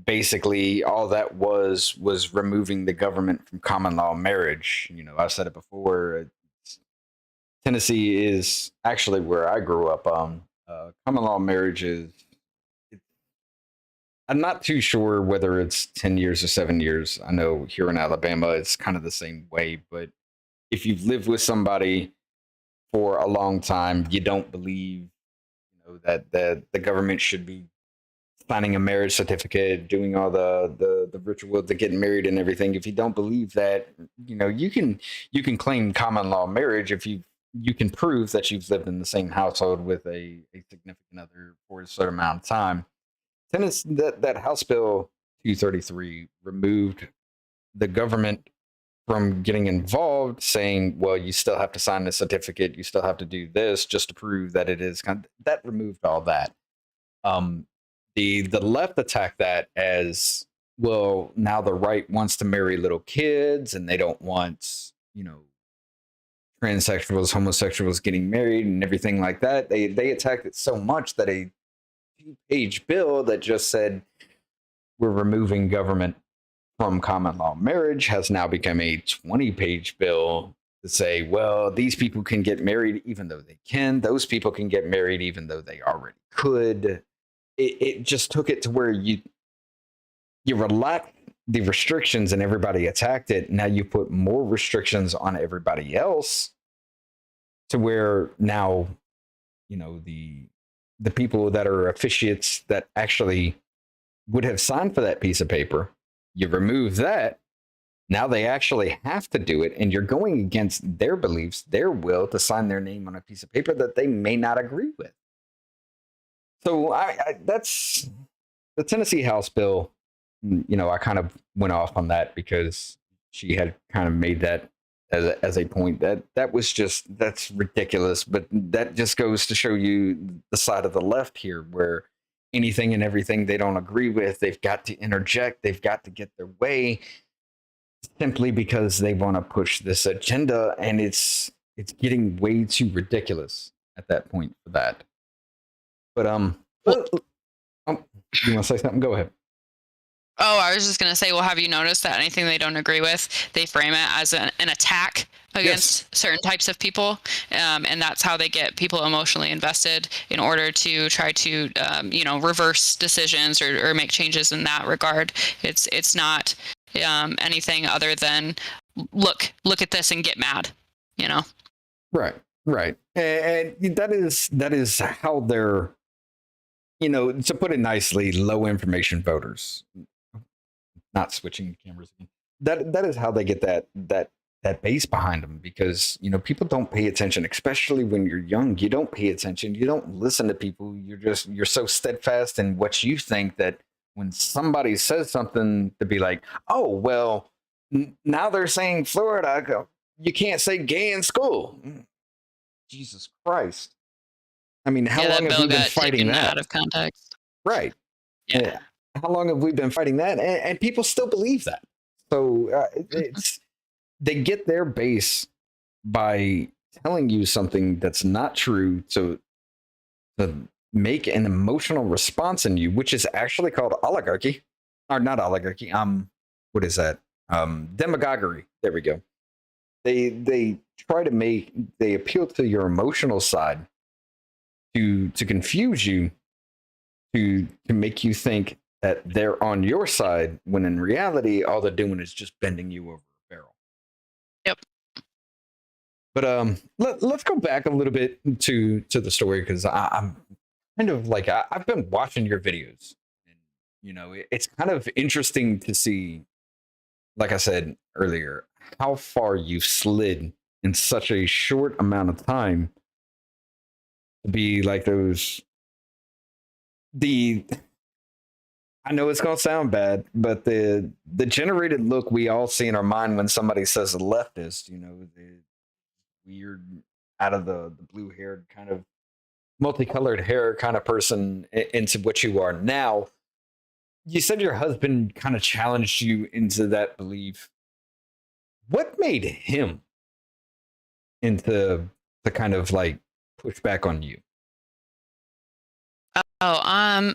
Basically, all that was removing the government from common law marriage. I've said it before. Tennessee is actually where I grew up. Common law marriage is. I'm not too sure whether it's 10 years or 7 years. I know here in Alabama, it's kind of the same way. But if you've lived with somebody for a long time, you don't believe, that the government should be signing a marriage certificate, doing all the ritual to getting married and everything. If you don't believe that, you can claim common law marriage if you can prove that you've lived in the same household with a significant other for a certain amount of time. Tennessee, that House Bill 233 removed the government from getting involved, saying, well, you still have to sign the certificate, you still have to do this just to prove that it is that removed all that. The left attacked that as, well, now the right wants to marry little kids and they don't want, transsexuals, homosexuals getting married and everything like that. They attacked it so much that a 2-page bill that just said we're removing government from common law marriage has now become a 20-page bill to say, well, these people can get married even though they can. Those people can get married even though they already could. It just took it to where you relax the restrictions and everybody attacked it. Now you put more restrictions on everybody else to where now, the people that are officiates that actually would have signed for that piece of paper, you remove that. Now they actually have to do it, and you're going against their beliefs, their will to sign their name on a piece of paper that they may not agree with. So that's the Tennessee House bill. I kind of went off on that because she had kind of made that as a point that's ridiculous. But that just goes to show you the side of the left here, where anything and everything they don't agree with, they've got to interject, they've got to get their way, simply because they want to push this agenda, and it's getting way too ridiculous at that point for that. But you want to say something? Go ahead. Oh, I was just going to say, well, have you noticed that anything they don't agree with, they frame it as an attack against certain types of people? And that's how they get people emotionally invested in order to try to, reverse decisions or make changes in that regard. It's not anything other than look at this and get mad, Right. And that is how they're, to put it nicely, low information voters. Not switching cameras again. That is how they get that base behind them, because people don't pay attention, especially when you're young. You don't pay attention. You don't listen to people. You're so steadfast in what you think that when somebody says something, to be like, oh well, now they're saying Florida, you can't say gay in school. Jesus Christ! I mean, how long have we been fighting that? Out of context, right? Yeah. How long have we been fighting that? And people still believe that. So they get their base by telling you something that's not true to make an emotional response in you, which is actually called oligarchy, or not oligarchy. What is that? Demagoguery. There we go. They appeal to your emotional side to confuse you, to make you think that they're on your side, when in reality, all they're doing is just bending you over a barrel. Yep. But let's go back a little bit to the story, because I'm kind of like, I've been watching your videos, and it's kind of interesting to see, like I said earlier, how far you've slid in such a short amount of time to be like those. I know it's going to sound bad, but the generated look we all see in our mind when somebody says a leftist, the weird, out of the blue haired, kind of multicolored hair kind of person, into what you are now. You said your husband kind of challenged you into that belief. What made him into the kind of like push back on you? Oh,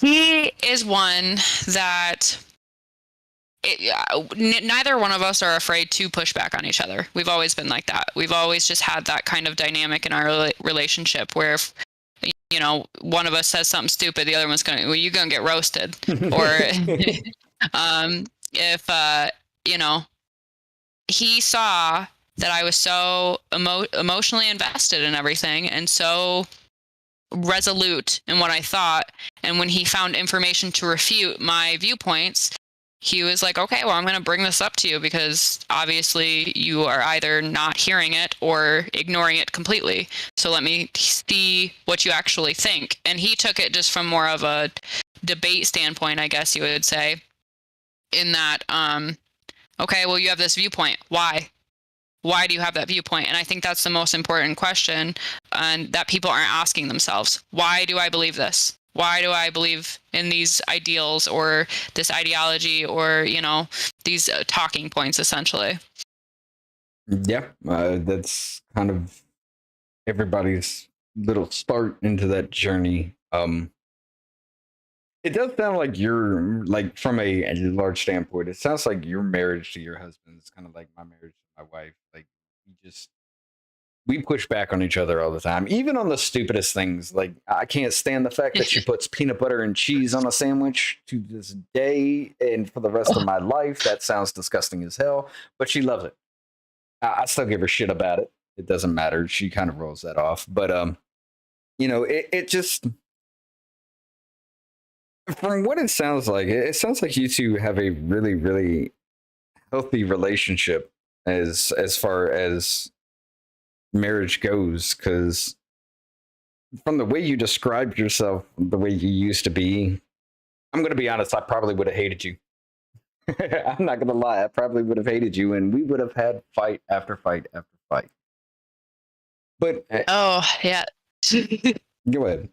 he is one that neither one of us are afraid to push back on each other. We've always been like that. We've always just had that kind of dynamic in our relationship where if, one of us says something stupid, the other one's you're going to get roasted. Or if, he saw that I was so emotionally invested in everything, and so resolute in what I thought. And when he found information to refute my viewpoints, he was like, okay, well, I'm going to bring this up to you because obviously you are either not hearing it or ignoring it completely. So let me see what you actually think. And he took it just from more of a debate standpoint, I guess you would say, in that, okay, well, you have this viewpoint. Why? Why do you have that viewpoint? And I think that's the most important question, and that people aren't asking themselves. Why do I believe this? Why do I believe in these ideals or this ideology or, you know, these talking points, essentially? Yeah, that's kind of everybody's little start into that journey. It does sound like you're like from a large standpoint. It sounds like your marriage to your husband is kind of like my marriage to my wife. Like we push back on each other all the time, even on the stupidest things. Like I can't stand the fact that she puts peanut butter and cheese on a sandwich to this day and for the rest of my life. That sounds disgusting as hell, but she loves it. I still give her shit about it. It doesn't matter. She kind of rolls that off. But you know, it just, from what it sounds like, it sounds like you two have a really, really healthy relationship as far as marriage goes, because from the way you described yourself, the way you used to be, I'm going to be honest, I probably would have hated you. I'm not going to lie, I probably would have hated you, and we would have had fight after fight after fight. But oh, yeah. Go ahead.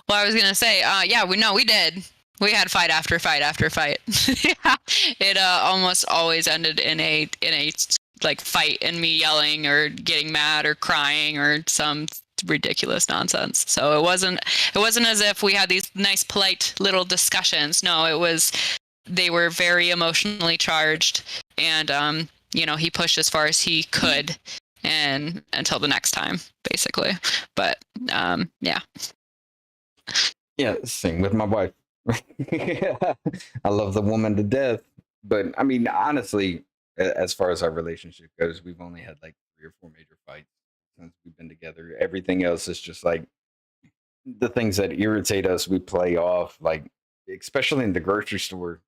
Well, I was going to say, yeah, we did. We had fight after fight after fight. Yeah. It almost always ended in a like fight and me yelling or getting mad or crying or some ridiculous nonsense. So it wasn't as if we had these nice polite little discussions. No, they were very emotionally charged, and you know, he pushed as far as he could and until the next time, basically. But yeah. Yeah, same with my wife. I love the woman to death, but I mean, honestly, as far as our relationship goes, we've only had like 3 or 4 major fights since we've been together. Everything else is just like the things that irritate us, we play off, like especially in the grocery store.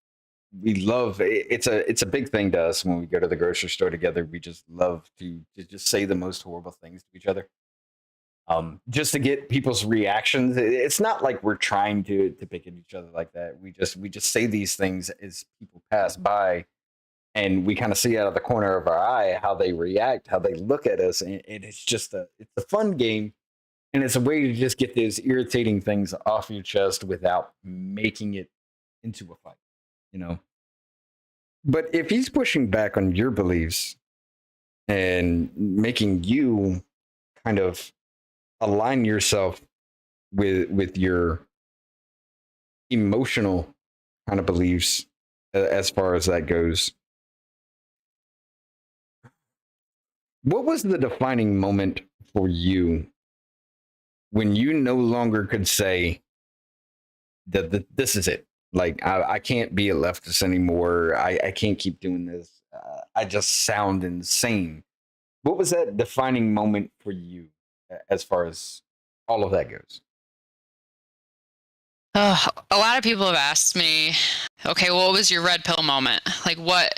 We love it's a big thing to us when we go to the grocery store together. We just love to just say the most horrible things to each other. Just to get people's reactions. It's not like we're trying to pick at each other like that. We just say these things as people pass by, and we kind of see out of the corner of our eye how they react, how they look at us, and it's just it's a fun game, and it's a way to just get those irritating things off your chest without making it into a fight, you know. But if he's pushing back on your beliefs and making you kind of align yourself with your emotional kind of beliefs as far as that goes, what was the defining moment for you when you no longer could say that this is it? Like, I can't be a leftist anymore. I can't keep doing this. I just sound insane. What was that defining moment for you as far as all of that goes? Oh, a lot of people have asked me, okay, what was your red pill moment? Like what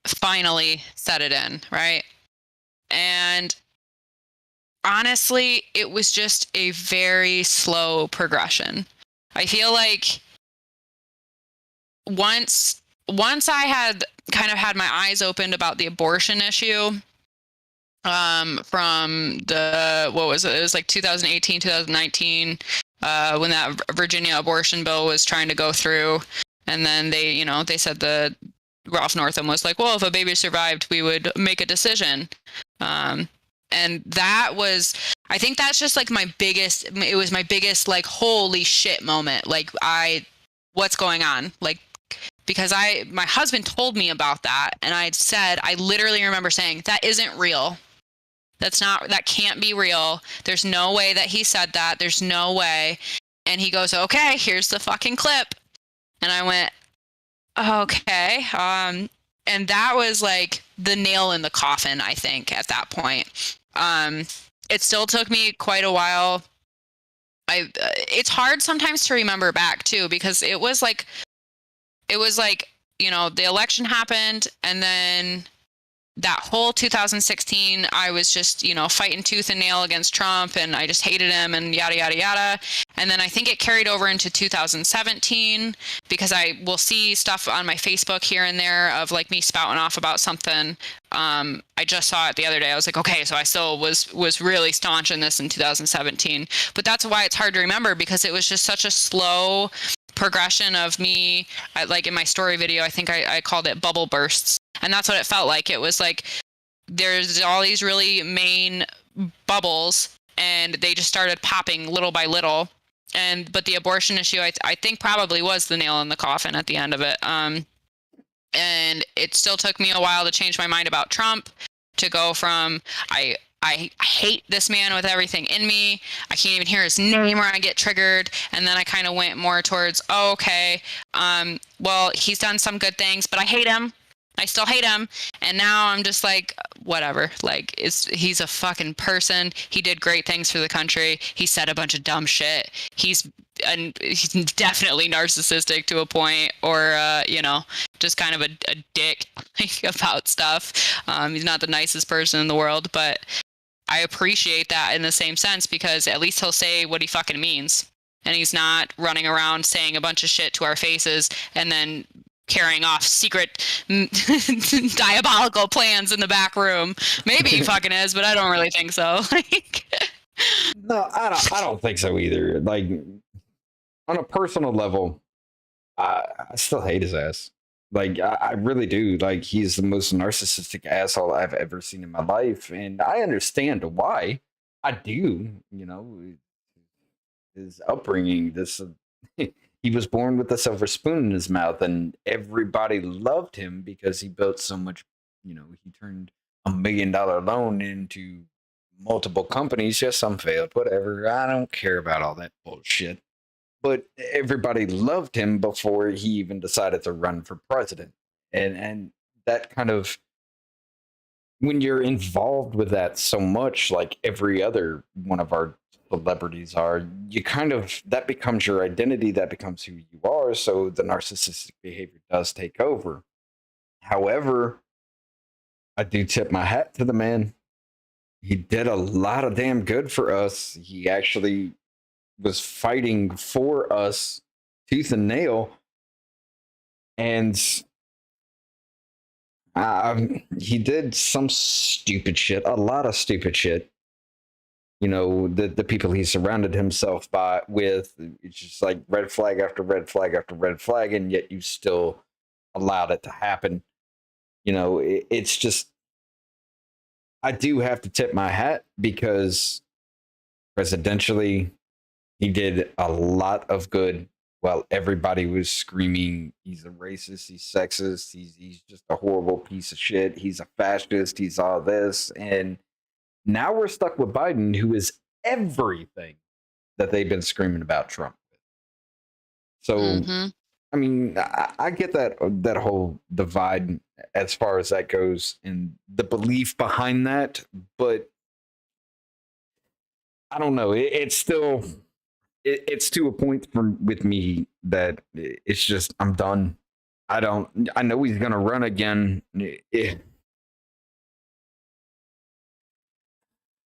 finally set it in, right? And honestly, it was just a very slow progression. I feel like once I had kind of had my eyes opened about the abortion issue, from what was it? It was like 2018, 2019, when that Virginia abortion bill was trying to go through. And then they said that Ralph Northam was like, well, if a baby survived, we would make a decision. And that was, I think that's just like it was my biggest, like, holy shit moment. Like, what's going on? Like, because my husband told me about that, and I literally remember saying, that isn't real. That can't be real. There's no way that he said that. There's no way. And he goes, okay, here's the fucking clip. And I went, okay. And that was like the nail in the coffin, I think, at that point. it still took me quite a while. It's hard sometimes to remember back too, because it was like, you know, the election happened, and then that whole 2016, I was just, you know, fighting tooth and nail against Trump, and I just hated him and yada, yada, yada. And then I think it carried over into 2017, because I will see stuff on my Facebook here and there of like me spouting off about something. I just saw it the other day. I was like, okay, so I still was really staunch in this in 2017. But that's why it's hard to remember, because it was just such a slow progression of me. Like in my story video, I think I called it bubble bursts. And that's what it felt like. It was like there's all these really main bubbles, and they just started popping little by little. But the abortion issue, I think probably was the nail in the coffin at the end of it. And it still took me a while to change my mind about Trump, to go from I hate this man with everything in me, I can't even hear his name or I get triggered. And then I kind of went more towards, oh, okay, well, he's done some good things, but I hate him. I still hate him. And now I'm just like, whatever. Like, he's a fucking person. He did great things for the country. He said a bunch of dumb shit. He's definitely narcissistic to a point, or you know, just kind of a dick about stuff. He's not the nicest person in the world, but I appreciate that in the same sense, because at least he'll say what he fucking means. And he's not running around saying a bunch of shit to our faces and then carrying off secret diabolical plans in the back room. Maybe he fucking is, but I don't really think so. No, I don't think so either. Like, on a personal level, I still hate his ass. Like, I really do. Like, he's the most narcissistic asshole I've ever seen in my life, and I understand why. I do. You know, his upbringing. This he was born with a silver spoon in his mouth, and everybody loved him because he built so much. You know, he turned $1 million loan into multiple companies. Yes, some failed. Whatever. I don't care about all that bullshit. But everybody loved him before he even decided to run for president. And that kind of, when you're involved with that so much, like every other one of our celebrities are, you kind of, that becomes your identity, that becomes who you are. So the narcissistic behavior does take over. However, I do tip my hat to the man. He did a lot of damn good for us. He actually was fighting for us tooth and nail. And he did some stupid shit, a lot of stupid shit. You know, the people he surrounded himself with, it's just like red flag after red flag after red flag, and yet you still allowed it to happen. You know, it's just, I do have to tip my hat, because presidentially, he did a lot of good while everybody was screaming, he's a racist, he's sexist, he's just a horrible piece of shit, he's a fascist, he's all this. And now we're stuck with Biden, who is everything that they've been screaming about Trump. So, I mean, I get that whole divide as far as that goes, and the belief behind that, but I don't know. It's still, it's to a point with me that it's just, I'm done. I know he's gonna run again.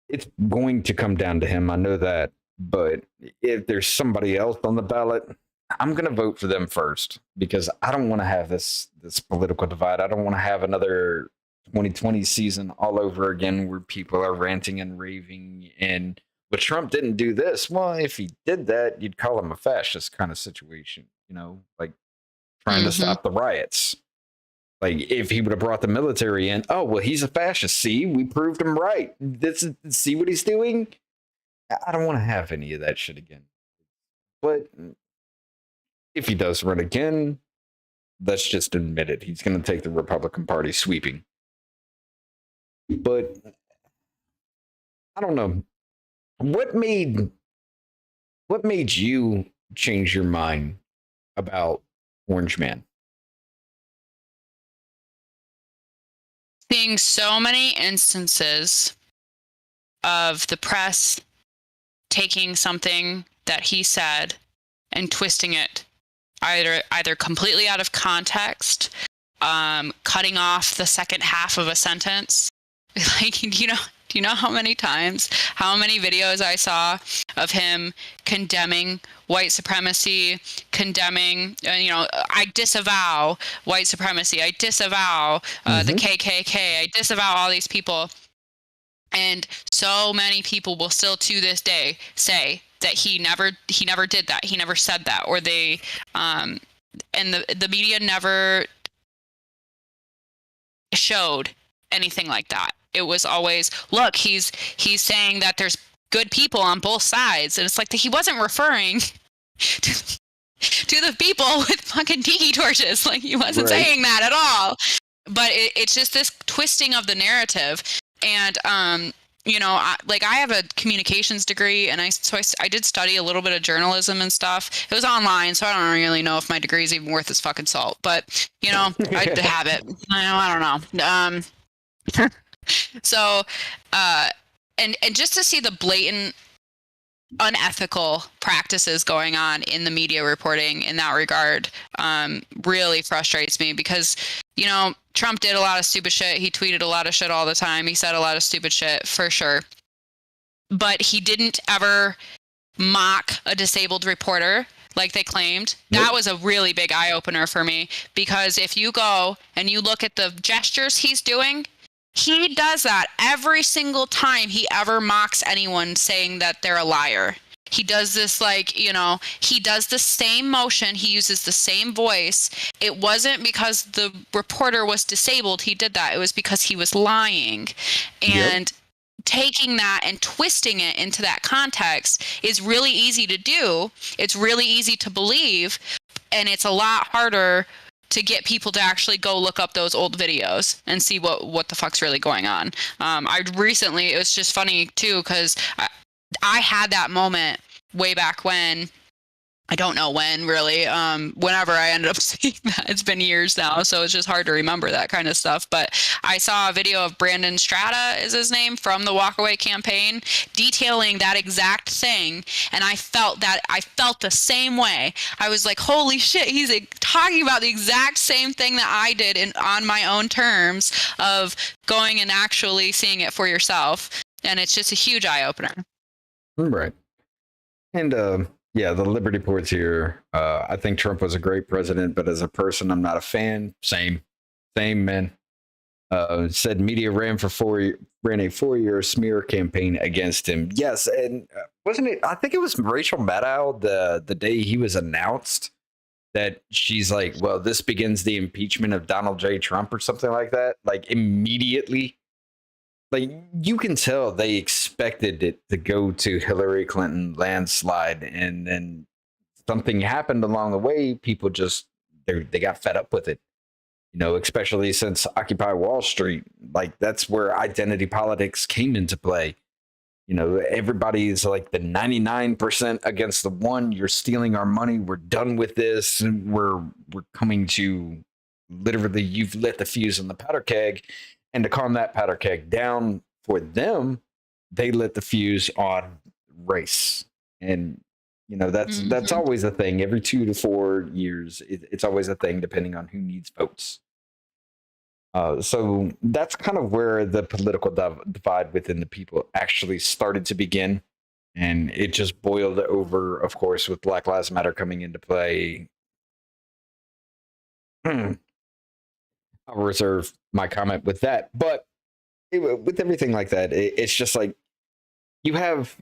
It's going to come down to him. I know that. But if there's somebody else on the ballot, I'm going to vote for them first, because I don't want to have this political divide. I don't want to have another 2020 season all over again where people are ranting and raving. And but Trump didn't do this. Well, if he did that, you'd call him a fascist kind of situation, you know, like trying to stop the riots. Like, if he would have brought the military in, oh, well, he's a fascist. See, we proved him right. See what he's doing? I don't want to have any of that shit again. But if he does run again, let's just admit it. He's going to take the Republican Party sweeping. But I don't know. What made you change your mind about Orange Man? Seeing so many instances of the press taking something that he said and twisting it either completely out of context, cutting off the second half of a sentence. Like, do you know how many videos I saw of him condemning white supremacy, condemning, I disavow white supremacy, I disavow the KKK, I disavow all these people. And so many people will still to this day say that he never did that, he never said that, or they, and the media never showed anything like that. It was always, look, he's saying that there's good people on both sides, and it's like he wasn't referring to the people with fucking tiki torches. Like, he wasn't saying that at all. But it's just this twisting of the narrative. And I have a communications degree, and I did study a little bit of journalism and stuff. It was online, so I don't really know if my degree is even worth its fucking salt. But I have it. I don't know. So, and just to see the blatant unethical practices going on in the media reporting in that regard really frustrates me, because Trump did a lot of stupid shit. He tweeted a lot of shit all the time. He said a lot of stupid shit, for sure. But he didn't ever mock a disabled reporter like they claimed. Nope. That was a really big eye-opener for me, because if you go and you look at the gestures he's doing, he does that every single time he ever mocks anyone saying that they're a liar. He does this, he does the same motion. He uses the same voice. It wasn't because the reporter was disabled he did that. It was because he was lying. And taking that and twisting it into that context is really easy to do. It's really easy to believe. And it's a lot harder to get people to actually go look up those old videos and see what the fuck's really going on. It was just funny too, because I had that moment way back when, I don't know when really, whenever I ended up seeing that. It's been years now, so it's just hard to remember that kind of stuff. But I saw a video of Brandon Strata, is his name, from the Walkaway campaign, detailing that exact thing. And I felt the same way. I was like, holy shit, he's talking about the exact same thing that I did on my own terms of going and actually seeing it for yourself. And it's just a huge eye-opener. Right. And yeah, the Liberty Ports here. I think Trump was a great president, but as a person, I'm not a fan. Same, man. Said media ran a 4-year smear campaign against him. Yes, and wasn't it? I think it was Rachel Maddow the day he was announced that she's like, well, this begins the impeachment of Donald J. Trump or something like that. Like, immediately. Like, you can tell they expected it to go to Hillary Clinton landslide, and then something happened along the way. People just they got fed up with it, especially since Occupy Wall Street. Like, that's where identity politics came into play. Everybody's like the 99% against the 1. You're stealing our money. We're done with this. And we're coming to literally, you've lit the fuse in the powder keg. And to calm that powder keg down for them, they lit the fuse on race. And, that's always a thing. Every 2 to 4 years, it's always a thing, depending on who needs votes. So that's kind of where the political divide within the people actually started to begin. And it just boiled over, of course, with Black Lives Matter coming into play. I'll reserve my comment with that. But with everything like that, it's just like you have,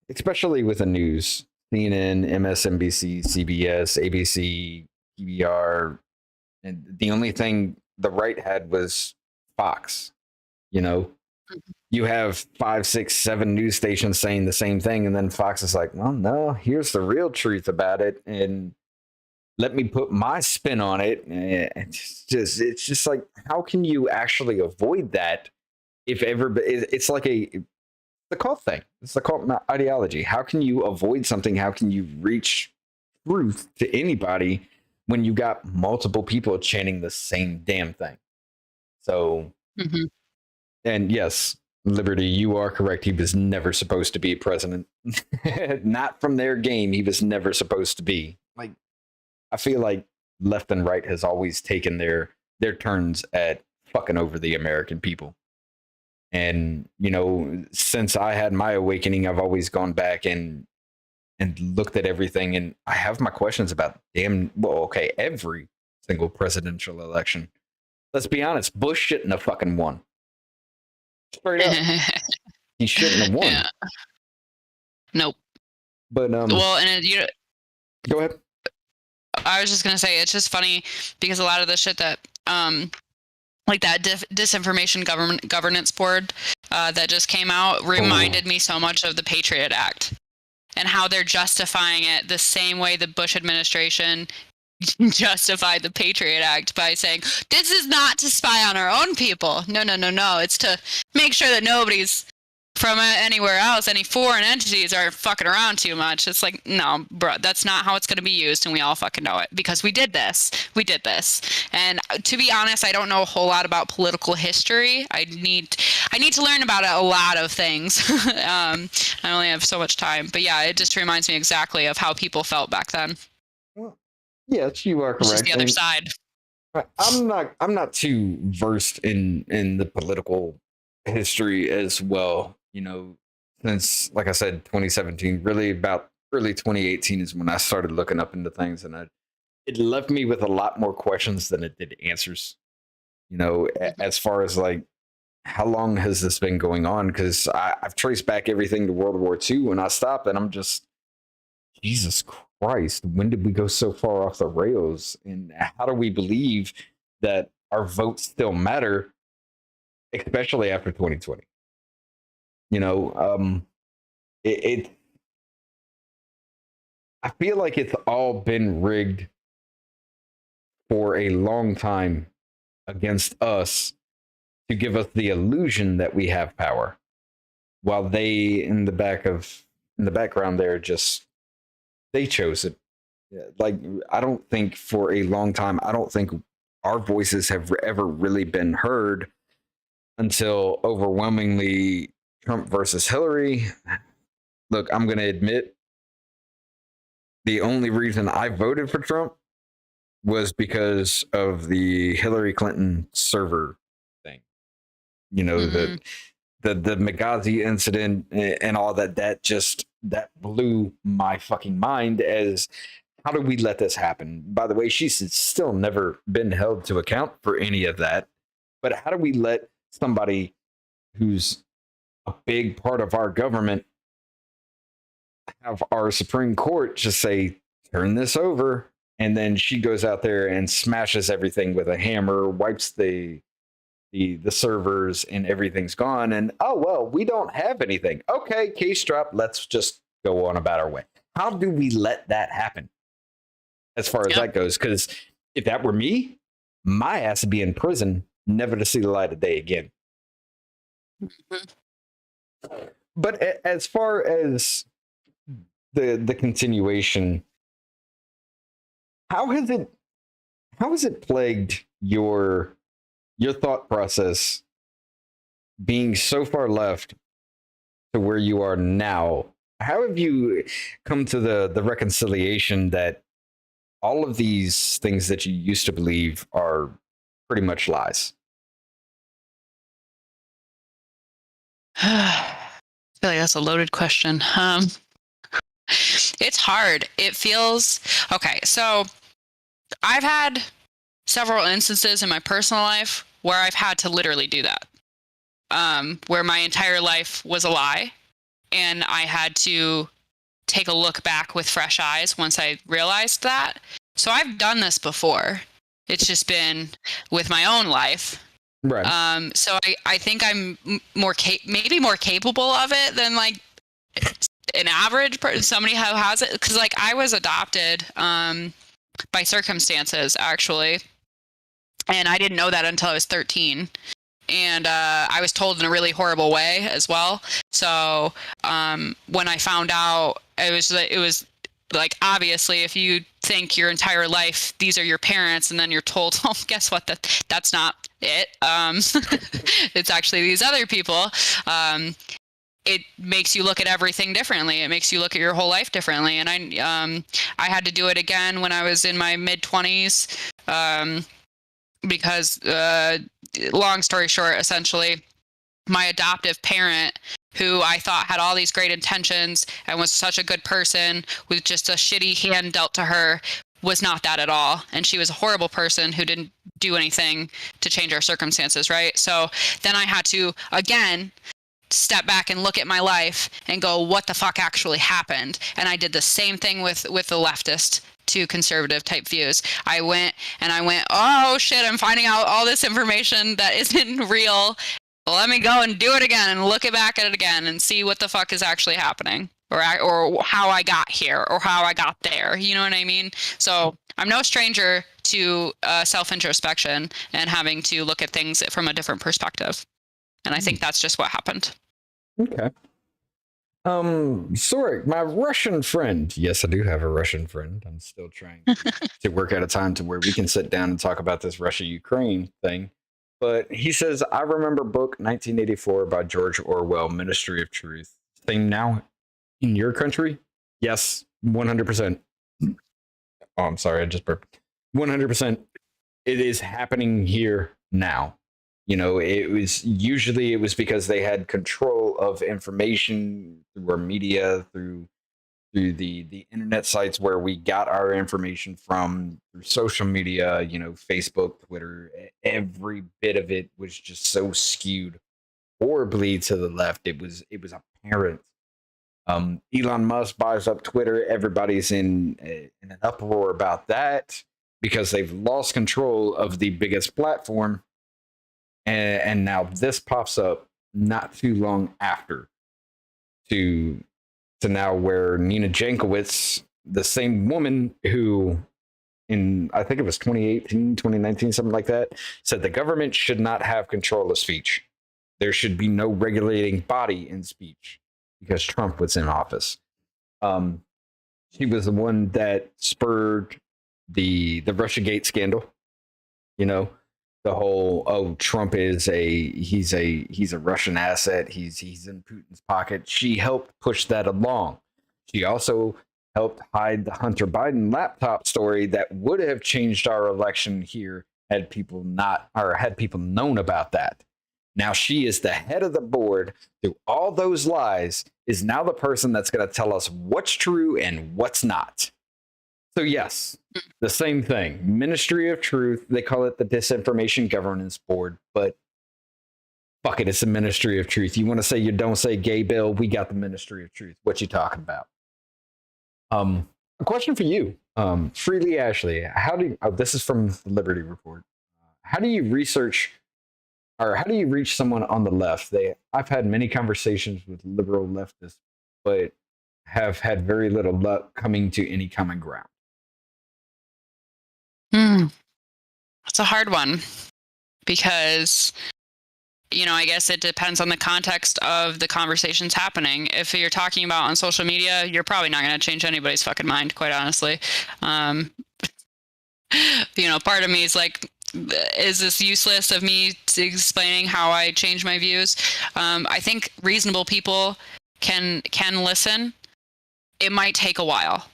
especially with the news, CNN, MSNBC, CBS, ABC, PBR, and the only thing the right had was Fox. You have 5, 6, 7 news stations saying the same thing, and then Fox is like, well, no, here's the real truth about it, and let me put my spin on it. It's just like, how can you actually avoid that? If ever, it's like the cult thing. It's the cult ideology. How can you avoid something? How can you reach truth to anybody when you got multiple people chanting the same damn thing? So, and yes, Liberty, you are correct. He was never supposed to be president. Not from their game. He was never supposed to be. Like, I feel like left and right has always taken their turns at fucking over the American people. And, you know, since I had my awakening, I've always gone back and looked at everything, and I have my questions about every single presidential election. Let's be honest, Bush shouldn't have fucking won. Straight up. He shouldn't have won. Yeah. Nope. But well, and go ahead. I was just gonna say, it's just funny because a lot of the shit that like that disinformation governance board that just came out reminded me so much of the Patriot Act and how they're justifying it the same way the Bush administration justified the Patriot Act by saying this is not to spy on our own people. No. It's to make sure that nobody's from anywhere else, any foreign entities aren't fucking around too much. It's like, no, bro, that's not how it's going to be used, and we all fucking know it because we did this. And to be honest, I don't know a whole lot about political history. I need to learn about a lot of things. I only have so much time, but yeah, it just reminds me exactly of how people felt back then. Yes, you are correct. It's just the other side. I'm not too versed in the political history as well. You know, since, like I said, 2017, really about early 2018 is when I started looking up into things, and it left me with a lot more questions than it did answers. You know, as far as like, how long has this been going on? Because I've traced back everything to World War II, and I stopped, and I'm just, Jesus Christ, when did we go so far off the rails? And how do we believe that our votes still matter, especially after 2020? You know, I feel like it's all been rigged for a long time against us to give us the illusion that we have power, while they in the background there just, they chose it. Like, I don't think for a long time, I don't think our voices have ever really been heard until overwhelmingly Trump versus Hillary. Look, I'm going to admit, the only reason I voted for Trump was because of the Hillary Clinton server thing. You know, the Benghazi incident and all that blew my fucking mind as, how do we let this happen? By the way, she's still never been held to account for any of that. But how do we let somebody who's a big part of our government have our Supreme Court just say, turn this over? And then she goes out there and smashes everything with a hammer, wipes the servers, and everything's gone. And, oh, well, we don't have anything. Okay, case dropped. Let's just go on about our way. How do we let that happen as far as that goes? Because if that were me, my ass would be in prison, never to see the light of day again. But as far as the continuation, how has it plagued your thought process being so far left to where you are now? How have you come to the reconciliation that all of these things that you used to believe are pretty much lies? I feel like that's a loaded question. It's hard. It feels okay. So I've had several instances in my personal life where I've had to literally do that, where my entire life was a lie, and I had to take a look back with fresh eyes once I realized that. So I've done this before. It's just been with my own life. Right. So I think I'm maybe more capable of it than like an average person, somebody who has it. Because like I was adopted by circumstances, actually. And I didn't know that until I was 13. And I was told in a really horrible way as well. So when I found out, it was like, obviously, if you think your entire life these are your parents, and then you're told, oh, guess what, that's not it. It's actually these other people. It makes you look at everything differently. It makes you look at your whole life differently. And I had to do it again when I was in my mid-20s, because long story short, essentially, my adoptive parent, who I thought had all these great intentions and was such a good person with just a shitty hand dealt to her, was not that at all. And she was a horrible person who didn't do anything to change our circumstances, right? So then I had to, again, step back and look at my life and go, what the fuck actually happened? And I did the same thing with the leftist to conservative type views. I went, oh shit, I'm finding out all this information that isn't real. Let me go and do it again and look back at it again and see what the fuck is actually happening, or how I got here, or how I got there. You know what I mean? So I'm no stranger to self-introspection and having to look at things from a different perspective. And I think that's just what happened. Okay. Sorry, my Russian friend. Yes, I do have a Russian friend. I'm still trying to work out a time to where we can sit down and talk about this Russia-Ukraine thing. But he says, I remember book 1984 by George Orwell, Ministry of Truth. Same now in your country? Yes, 100%. Oh, I'm sorry, I just burped. 100%. It is happening here now. You know, it was because they had control of information through our media, through the internet sites where we got our information from, through social media, you know, Facebook, Twitter. Every bit of it was just so skewed horribly to the left. It was apparent. Elon Musk buys up Twitter. Everybody's in an uproar about that because they've lost control of the biggest platform. And now this pops up not too long after to now, where Nina Jankowicz, the same woman who in, I think it was 2018, 2019, something like that, said the government should not have control of speech. There should be no regulating body in speech because Trump was in office. She was the one that spurred the Russiagate scandal. You know, the whole, oh, Trump is he's a Russian asset. He's in Putin's pocket. She helped push that along. She also helped hide the Hunter Biden laptop story that would have changed our election here had people known about that. Now she is the head of the board through all those lies, is now the person that's going to tell us what's true and what's not. So yes, the same thing. Ministry of Truth. They call it the Disinformation Governance Board, but fuck it, it's the Ministry of Truth. You want to say you don't say gay bill? We got the Ministry of Truth. What you talking about? A question for you, Freely Ashley. This is from the Liberty Report. How do you research, or how do you reach someone on the left? I've had many conversations with liberal leftists, but have had very little luck coming to any common ground. It's a hard one because, you know, I guess it depends on the context of the conversations happening. If you're talking about on social media, you're probably not going to change anybody's fucking mind, quite honestly. You know, part of me is like, is this useless of me explaining how I change my views? I think reasonable people can listen. It might take a while.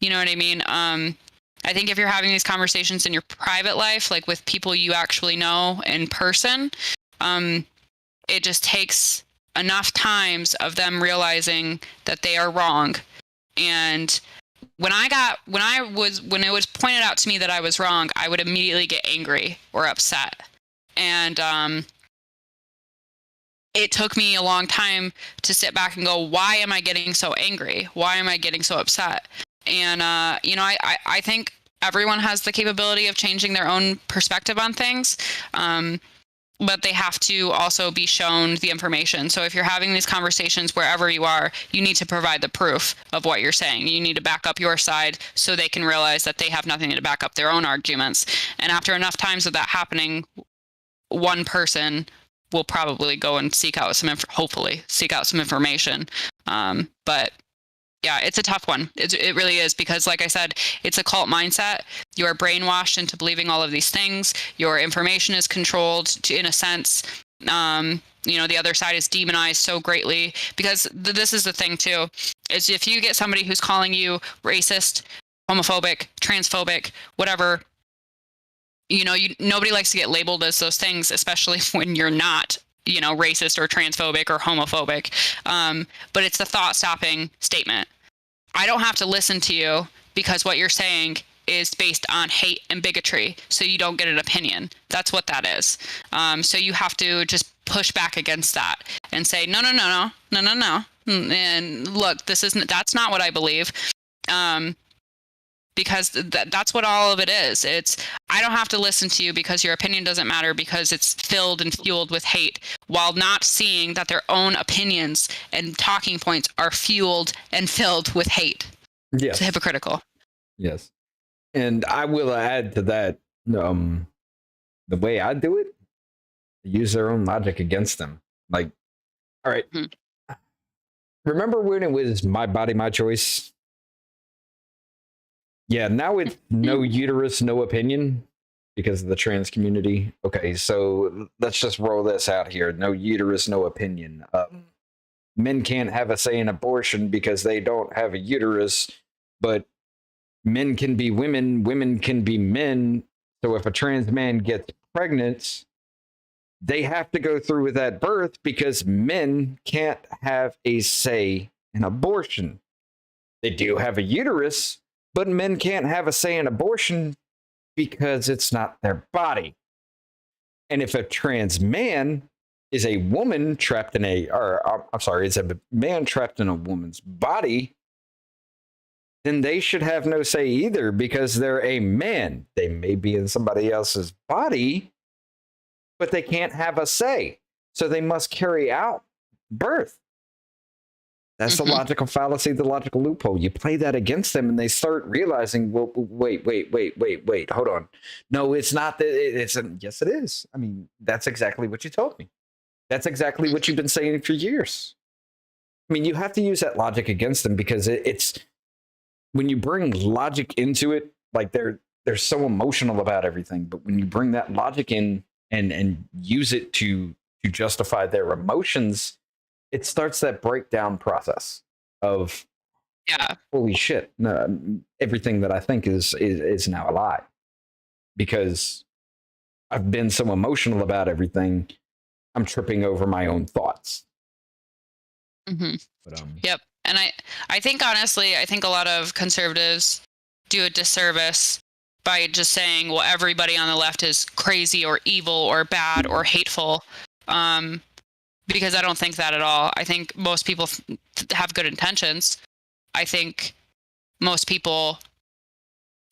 You know what I mean? I think if you're having these conversations in your private life, like with people you actually know in person, it just takes enough times of them realizing that they are wrong. And when it was pointed out to me that I was wrong, I would immediately get angry or upset. And it took me a long time to sit back and go, why am I getting so angry? Why am I getting so upset? And, you know, I think everyone has the capability of changing their own perspective on things, but they have to also be shown the information. So if you're having these conversations wherever you are, you need to provide the proof of what you're saying. You need to back up your side so they can realize that they have nothing to back up their own arguments. And after enough times of that happening, one person will probably go and hopefully seek out some information. But Yeah, it's a tough one. It really is, because like I said, it's a cult mindset. You're brainwashed into believing all of these things. Your information is controlled in a sense. The other side is demonized so greatly, because this is the thing too, is if you get somebody who's calling you racist, homophobic, transphobic, whatever, nobody likes to get labeled as those things, especially when you're not, racist or transphobic or homophobic. But it's the thought stopping statement. I don't have to listen to you because what you're saying is based on hate and bigotry, so you don't get an opinion. That's what that is. So you have to just push back against that and say, no. And look, that's not what I believe. Because that's what all of it is. I don't have to listen to you because your opinion doesn't matter, because it's filled and fueled with hate, while not seeing that their own opinions and talking points are fueled and filled with hate. Yes. It's hypocritical. Yes. And I will add to that, the way I do it, use their own logic against them. Like, all right, remember when it was my body, my choice? Yeah, now it's no uterus, no opinion because of the trans community. Okay, so let's just roll this out here. No uterus, no opinion. Men can't have a say in abortion because they don't have a uterus, but men can be women, women can be men. So if a trans man gets pregnant, they have to go through with that birth because men can't have a say in abortion. They do have a uterus, but men can't have a say in abortion because it's not their body. And if a trans man is a woman trapped in is a man trapped in a woman's body, then they should have no say either because they're a man. They may be in somebody else's body, but they can't have a say. So they must carry out birth. That's the logical fallacy, the logical loophole. You play that against them and they start realizing, well, wait, hold on. No, it's not that. Yes, it is. I mean, that's exactly what you told me. That's exactly what you've been saying for years. I mean, you have to use that logic against them because it's when you bring logic into it, like they're so emotional about everything. But when you bring that logic in and use it to justify their emotions, it starts that breakdown process of, holy shit, everything that I think is now a lie because I've been so emotional about everything. I'm tripping over my own thoughts. But, yep. And I think, honestly, I think a lot of conservatives do a disservice by just saying, well, everybody on the left is crazy or evil or bad or hateful. Because I don't think that at all. I think most people have good intentions. I think most people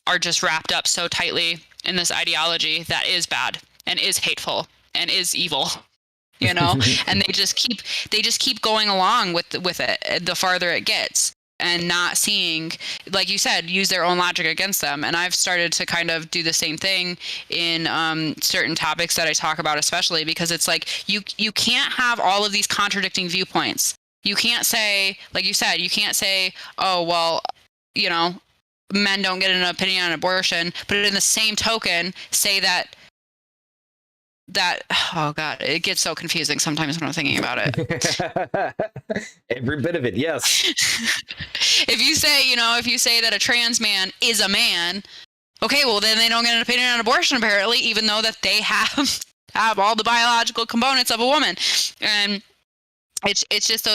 are just wrapped up so tightly in this ideology that is bad and is hateful and is evil, and they just keep going along with it the farther it gets, and not seeing, like you said, use their own logic against them. And I've started to kind of do the same thing in certain topics that I talk about, especially because it's like you can't have all of these contradicting viewpoints. You can't say, like you said, you can't say, oh, well, men don't get an opinion on abortion, but in the same token, say that oh god, it gets so confusing sometimes when I'm thinking about it. Every bit of it, yes. If you say that a trans man is a man, okay, well then they don't get an opinion on abortion apparently, even though that they have all the biological components of a woman. And it's just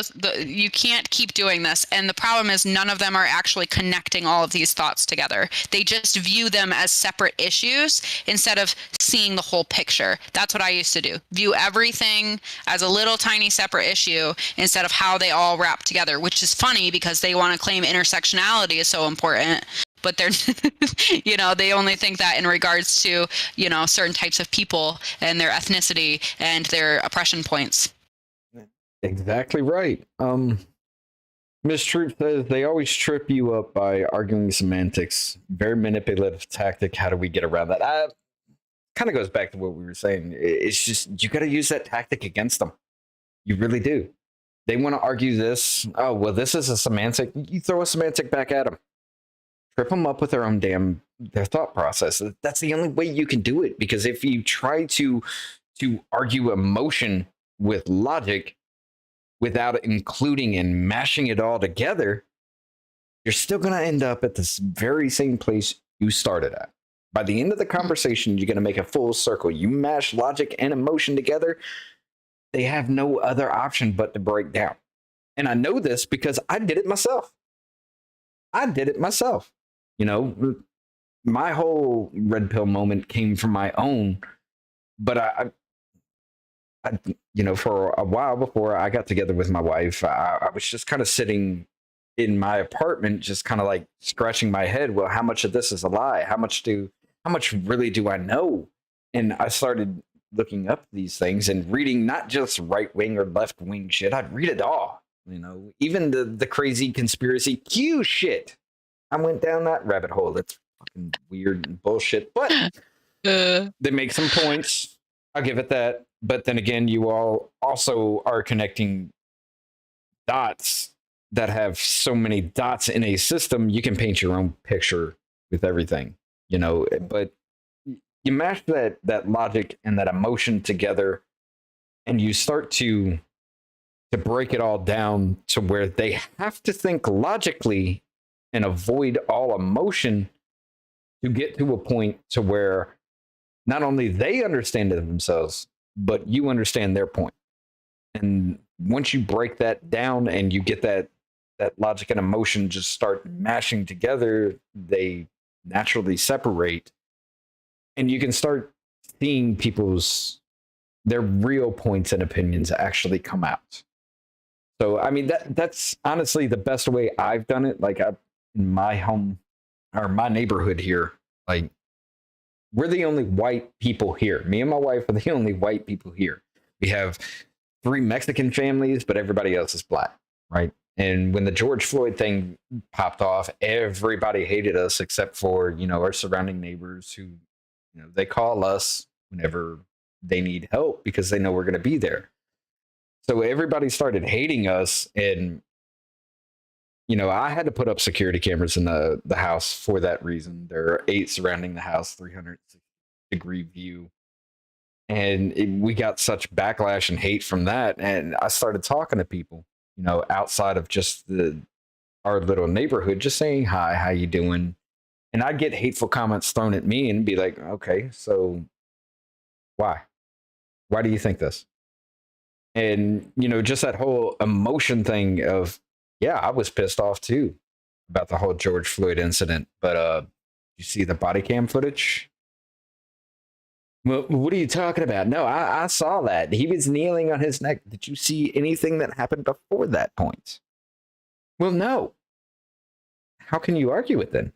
you can't keep doing this. And the problem is none of them are actually connecting all of these thoughts together. They just view them as separate issues instead of seeing the whole picture. That's what I used to do. View everything as a little tiny separate issue instead of how they all wrap together, which is funny because they want to claim intersectionality is so important. But they're, they only think that in regards to, certain types of people and their ethnicity and their oppression points. Exactly right. Miss Troop says they always trip you up by arguing semantics. Very manipulative tactic. How do we get around that? Kind of goes back to what we were saying. It's just you got to use that tactic against them. You really do. They want to argue this. Oh, well, this is a semantic. You throw a semantic back at them. Trip them up with their thought process. That's the only way you can do it. Because if you try to argue emotion with logic without including and mashing it all together, you're still going to end up at this very same place you started at. By the end of the conversation, you're going to make a full circle. You mash logic and emotion together, they have no other option but to break down. And I know this because I did it myself. You know, my whole red pill moment came from my own, but I you know, for a while before I got together with my wife, I was just kind of sitting in my apartment, just kind of like scratching my head. Well, how much of this is a lie? How much really do I know? And I started looking up these things and reading not just right wing or left wing shit. I'd read it all, you know, even the crazy conspiracy Q shit. I went down that rabbit hole. It's fucking weird and bullshit, but they make some points. I'll give it that. But then again, you all also are connecting dots that have so many dots in a system. You can paint your own picture with everything, you know, but you mash that logic and that emotion together, and you start to break it all down to where they have to think logically and avoid all emotion to get to a point to where not only they understand it themselves, but you understand their point. And once you break that down and you get that logic and emotion just start mashing together, they naturally separate, and you can start seeing their real points and opinions actually come out. So, I mean, that's honestly the best way I've done it. Like, in my home or my neighborhood here, like, we're the only white people here. Me and my wife are the only white people here. We have 3 Mexican families, but everybody else is black, right? And when the George Floyd thing popped off, everybody hated us except for, you know, our surrounding neighbors who, you know, they call us whenever they need help because they know we're going to be there. So everybody started hating us, and you know, I had to put up security cameras in the house for that reason. There are 8 surrounding the house, 360-degree view. And we got such backlash and hate from that. And I started talking to people, you know, outside of just our little neighborhood, just saying, hi, how you doing? And I'd get hateful comments thrown at me and be like, okay, so why? Why do you think this? And, you know, just that whole emotion thing of, yeah, I was pissed off too about the whole George Floyd incident. But you see the body cam footage? Well, what are you talking about? No, I saw that. He was kneeling on his neck. Did you see anything that happened before that point? Well, no. How can you argue it then?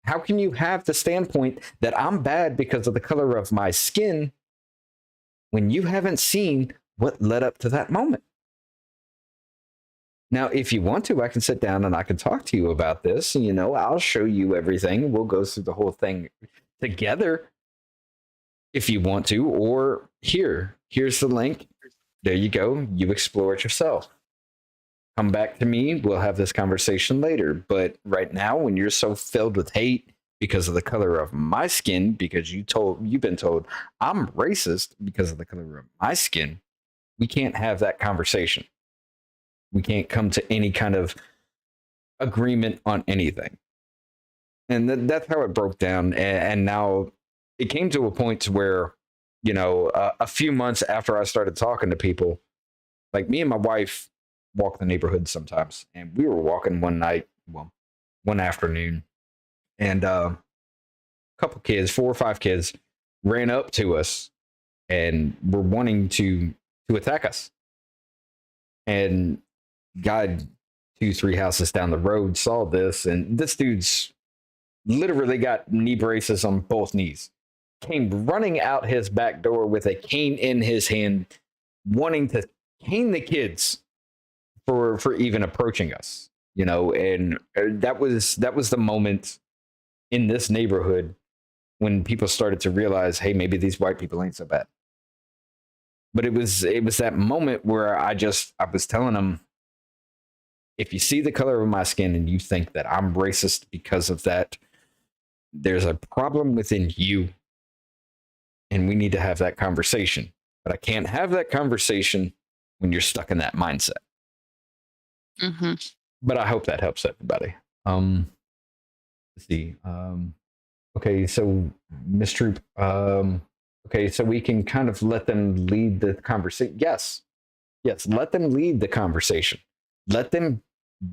How can you have the standpoint that I'm bad because of the color of my skin when you haven't seen what led up to that moment? Now, if you want to, I can sit down and I can talk to you about this. And, you know, I'll show you everything. We'll go through the whole thing together if you want to. Or here's the link. There you go. You explore it yourself. Come back to me. We'll have this conversation later. But right now, when you're so filled with hate because of the color of my skin, because you've been told I'm racist because of the color of my skin, we can't have that conversation. We can't come to any kind of agreement on anything. And that's how it broke down. And now it came to a point to where, you know, a few months after I started talking to people, like me and my wife walk the neighborhood sometimes. And we were walking one afternoon, and a couple kids, 4 or 5 kids, ran up to us and were wanting to attack us. And God, 2-3 houses down the road saw this, and this dude's literally got knee braces on both knees, came running out his back door with a cane in his hand, wanting to cane the kids for even approaching us, you know. And that was the moment in this neighborhood when people started to realize, hey, maybe these white people ain't so bad. But it was that moment where I was telling him, if you see the color of my skin and you think that I'm racist because of that, there's a problem within you, and we need to have that conversation. But I can't have that conversation when you're stuck in that mindset. Mm-hmm. But I hope that helps everybody. Let's see. Okay, so Miss Troop. Okay, so we can kind of let them lead the conversation. Yes, let them lead the conversation. Let them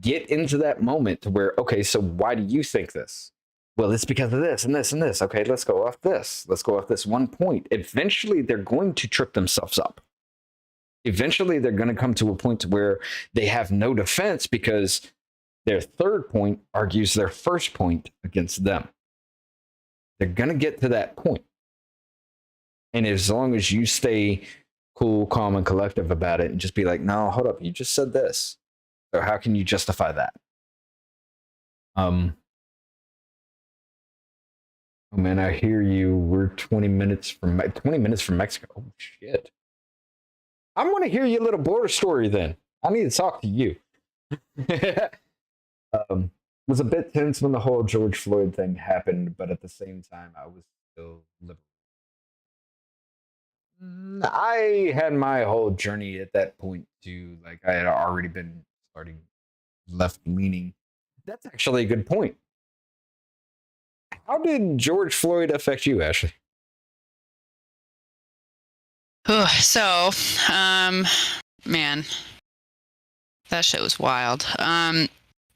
get into that moment to where, okay, so why do you think this? Well, it's because of this and this and this. Okay, let's go off this. Let's go off this one point. Eventually, they're going to trip themselves up. Eventually, they're going to come to a point where they have no defense because their third point argues their first point against them. They're going to get to that point. And as long as you stay cool, calm, and collective about it and just be like, no, hold up, you just said this. So how can you justify that? Oh man, I hear you. We're 20 minutes from Mexico. Oh shit. I want to hear your little border story then. I need to talk to you. Was a bit tense when the whole George Floyd thing happened, but at the same time, I was still liberal. I had my whole journey at that point too. Like I had already been starting left leaning. That's actually a good point. How did George Floyd affect you, Ashley? So, man, that shit was wild.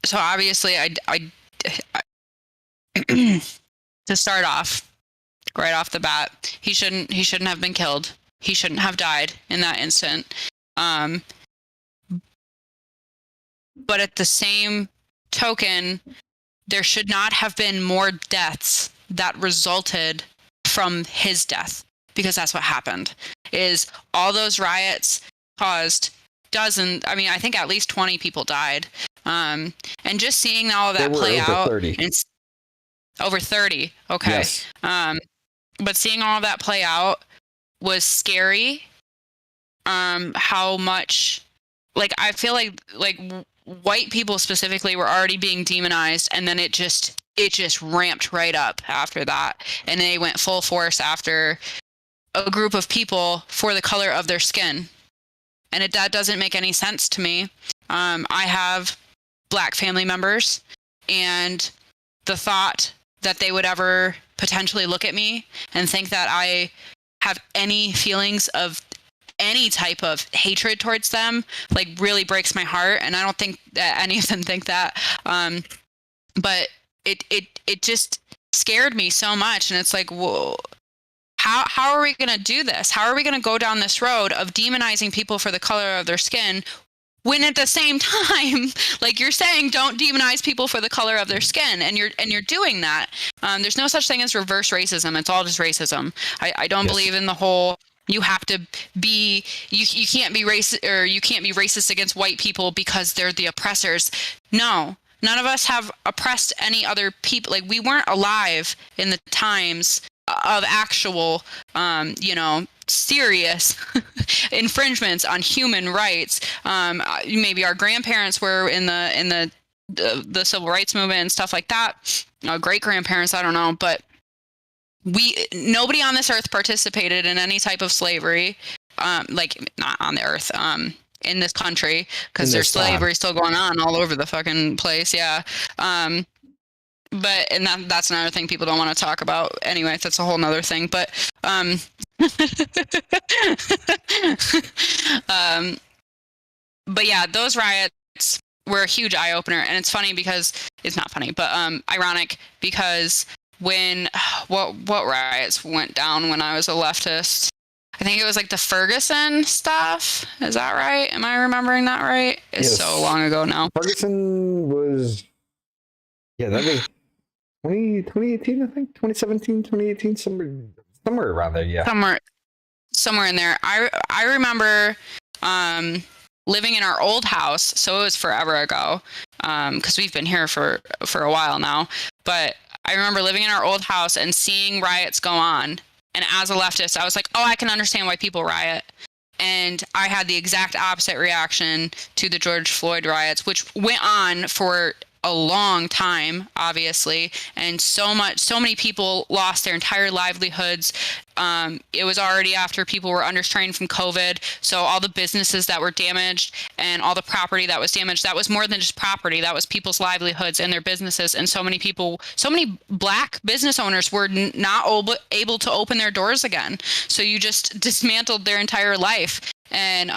So obviously, I to start off, right off the bat, he shouldn't have been killed. He shouldn't have died in that instant. But at the same token, there should not have been more deaths that resulted from his death, because that's what happened. Is all those riots caused I think at least 20 people died. And just seeing all of that play out. 30. It's over 30. Okay. Yes. But seeing all of that play out was scary. How much, like, I feel like white people specifically were already being demonized, and then it just ramped right up after that, and they went full force after a group of people for the color of their skin, and that doesn't make any sense to me. I have Black family members, and the thought that they would ever potentially look at me and think that I have any feelings of any type of hatred towards them, like, really breaks my heart. And I don't think that any of them think that. But it just scared me so much. And it's like, whoa, how are we going to do this? How are we going to go down this road of demonizing people for the color of their skin, when at the same time, like you're saying, don't demonize people for the color of their skin, and you're doing that. There's no such thing as reverse racism. It's all just racism. I don't believe in the whole, you have to be, you can't be racist, or you can't be racist against white people because they're the oppressors. No, none of us have oppressed any other people. Like, we weren't alive in the times of actual, serious infringements on human rights. Maybe our grandparents were in the civil rights movement and stuff like that. Great grandparents, I don't know, but nobody on this earth participated in any type of slavery, like, not on the earth, in this country, because there's slavery still going on all over the fucking place. Yeah. But, and that's another thing people don't want to talk about. Anyway, that's a whole nother thing. But, but yeah, those riots were a huge eye opener. And it's funny because, it's not funny, but ironic, because when, what riots went down when I was a leftist? I think it was like the Ferguson stuff. Is that right? Am I remembering that right? It's so long ago now. Ferguson was, that was 2018, I think, 2017, 2018, somewhere around there. Yeah. Somewhere in there. I remember living in our old house, so it was forever ago, because we've been here for a while now. But I remember living in our old house and seeing riots go on. And as a leftist, I was like, oh, I can understand why people riot. And I had the exact opposite reaction to the George Floyd riots, which went on for a long time, obviously, and so many people lost their entire livelihoods. It was already after people were understrained from COVID, so all the businesses that were damaged and all the property that was damaged, that was more than just property, that was people's livelihoods and their businesses. And so many Black business owners were not able to open their doors again, so you just dismantled their entire life. And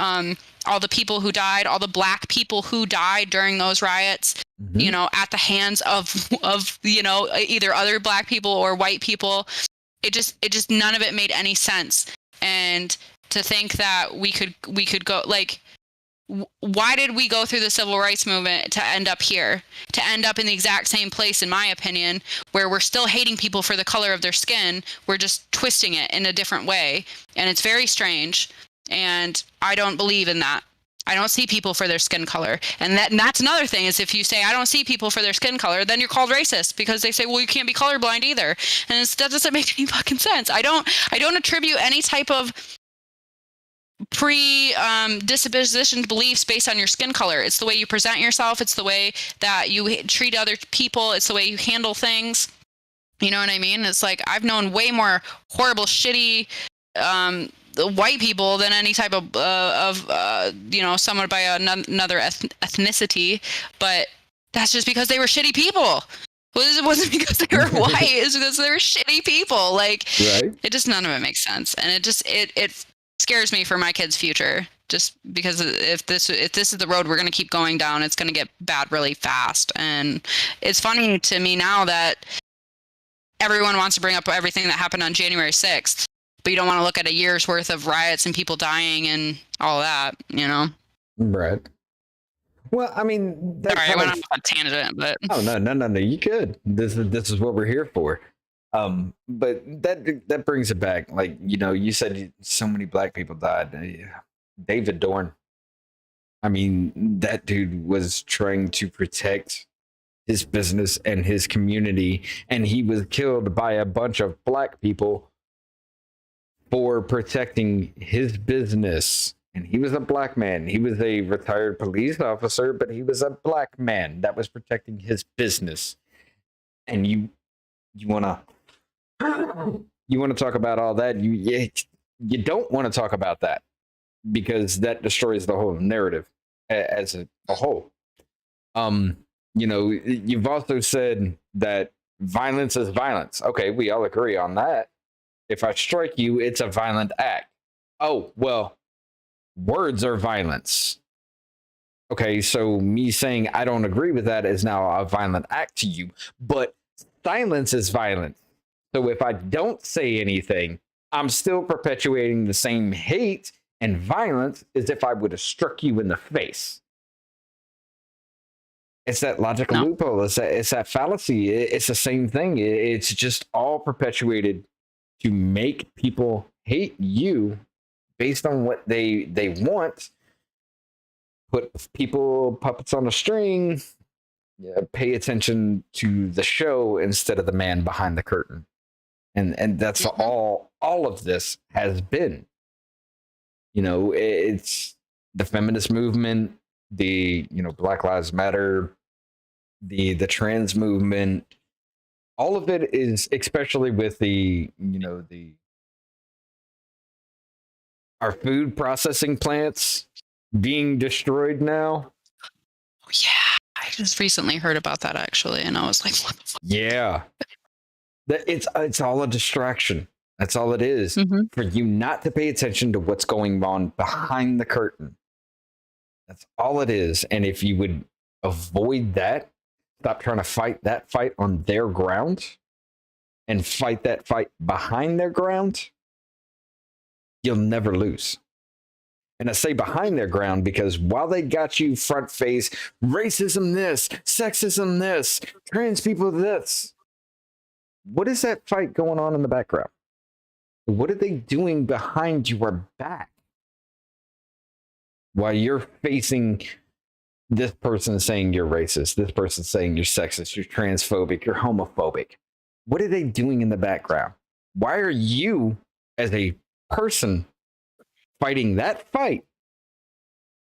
all the people who died, all the Black people who died during those riots, you know, at the hands of you know, either other Black people or white people, it just none of it made any sense. And to think that we could go, like, why did we go through the civil rights movement to end up here, to end up in the exact same place, in my opinion, where we're still hating people for the color of their skin? We're just twisting it in a different way, and it's very strange. And I don't believe in that. I don't see people for their skin color. And that's another thing, is if you say, I don't see people for their skin color, then you're called racist, because they say, well, you can't be colorblind either. And that doesn't make any fucking sense. I don't attribute any type of predispositioned beliefs based on your skin color. It's the way you present yourself. It's the way that you treat other people. It's the way you handle things. You know what I mean? It's like, I've known way more horrible, shitty, white people than any type of you know, someone by another ethnicity, but that's just because they were shitty people. It wasn't because they were white. It's because they were shitty people. Like, Right. it just, none of it makes sense, and it scares me for my kids' future. Just because if this is the road we're going to keep going down, it's going to get bad really fast. And it's funny to me now that everyone wants to bring up everything that happened on January 6th. But you don't want to look at a year's worth of riots and people dying and all that, you know? Right. Well, I mean, Sorry, I went on a tangent, but Oh no, you could. This is what we're here for. But that brings it back. Like, you know, you said so many Black people died. David Dorn. I mean, that dude was trying to protect his business and his community, and he was killed by a bunch of Black people for protecting his business. And he was a Black man. He was a retired police officer, but he was a Black man that was protecting his business. And you want to talk about all that? You don't want to talk about that, because that destroys the whole narrative as a whole. You know, you've also said that violence is violence. Okay, we all agree on that. If I strike you, it's a violent act. Oh, well, words are violence. Okay, so me saying I don't agree with that is now a violent act to you, but silence is violence. So if I don't say anything, I'm still perpetuating the same hate and violence as if I would have struck you in the face. It's that logical loophole. It's that fallacy. It's the same thing. It's just all perpetuated to make people hate you based on what they want. Put puppets on a string. Pay attention to the show instead of the man behind the curtain. And that's all of this has been. You know, it's the feminist movement, the, you know, Black Lives Matter, the trans movement. All of it is, especially with the, you know, our food processing plants being destroyed now. Oh, yeah, I just recently heard about that, actually, and I was like, what the fuck? Yeah. It's all a distraction. That's all it is. For you not to pay attention to what's going on behind the curtain. That's all it is. And if you would avoid that, stop trying to fight that fight on their ground and fight that fight behind their ground, you'll never lose. And I say behind their ground because while they got you front face, racism this, sexism this, trans people this, what is that fight going on in the background? What are they doing behind your back? While you're facing this person saying you're racist, this person saying you're sexist, you're transphobic, you're homophobic. What are they doing in the background? Why are you, as a person, fighting that fight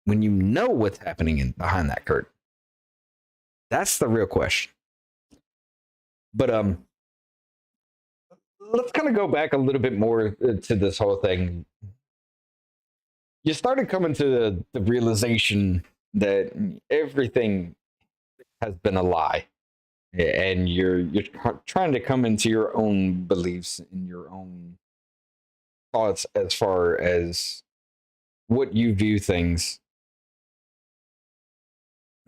when you know what's happening behind that curtain? That's the real question. But let's kind of go back a little bit more to this whole thing. You started coming to the realization that everything has been a lie, and you're trying to come into your own beliefs and your own thoughts as far as what you view things.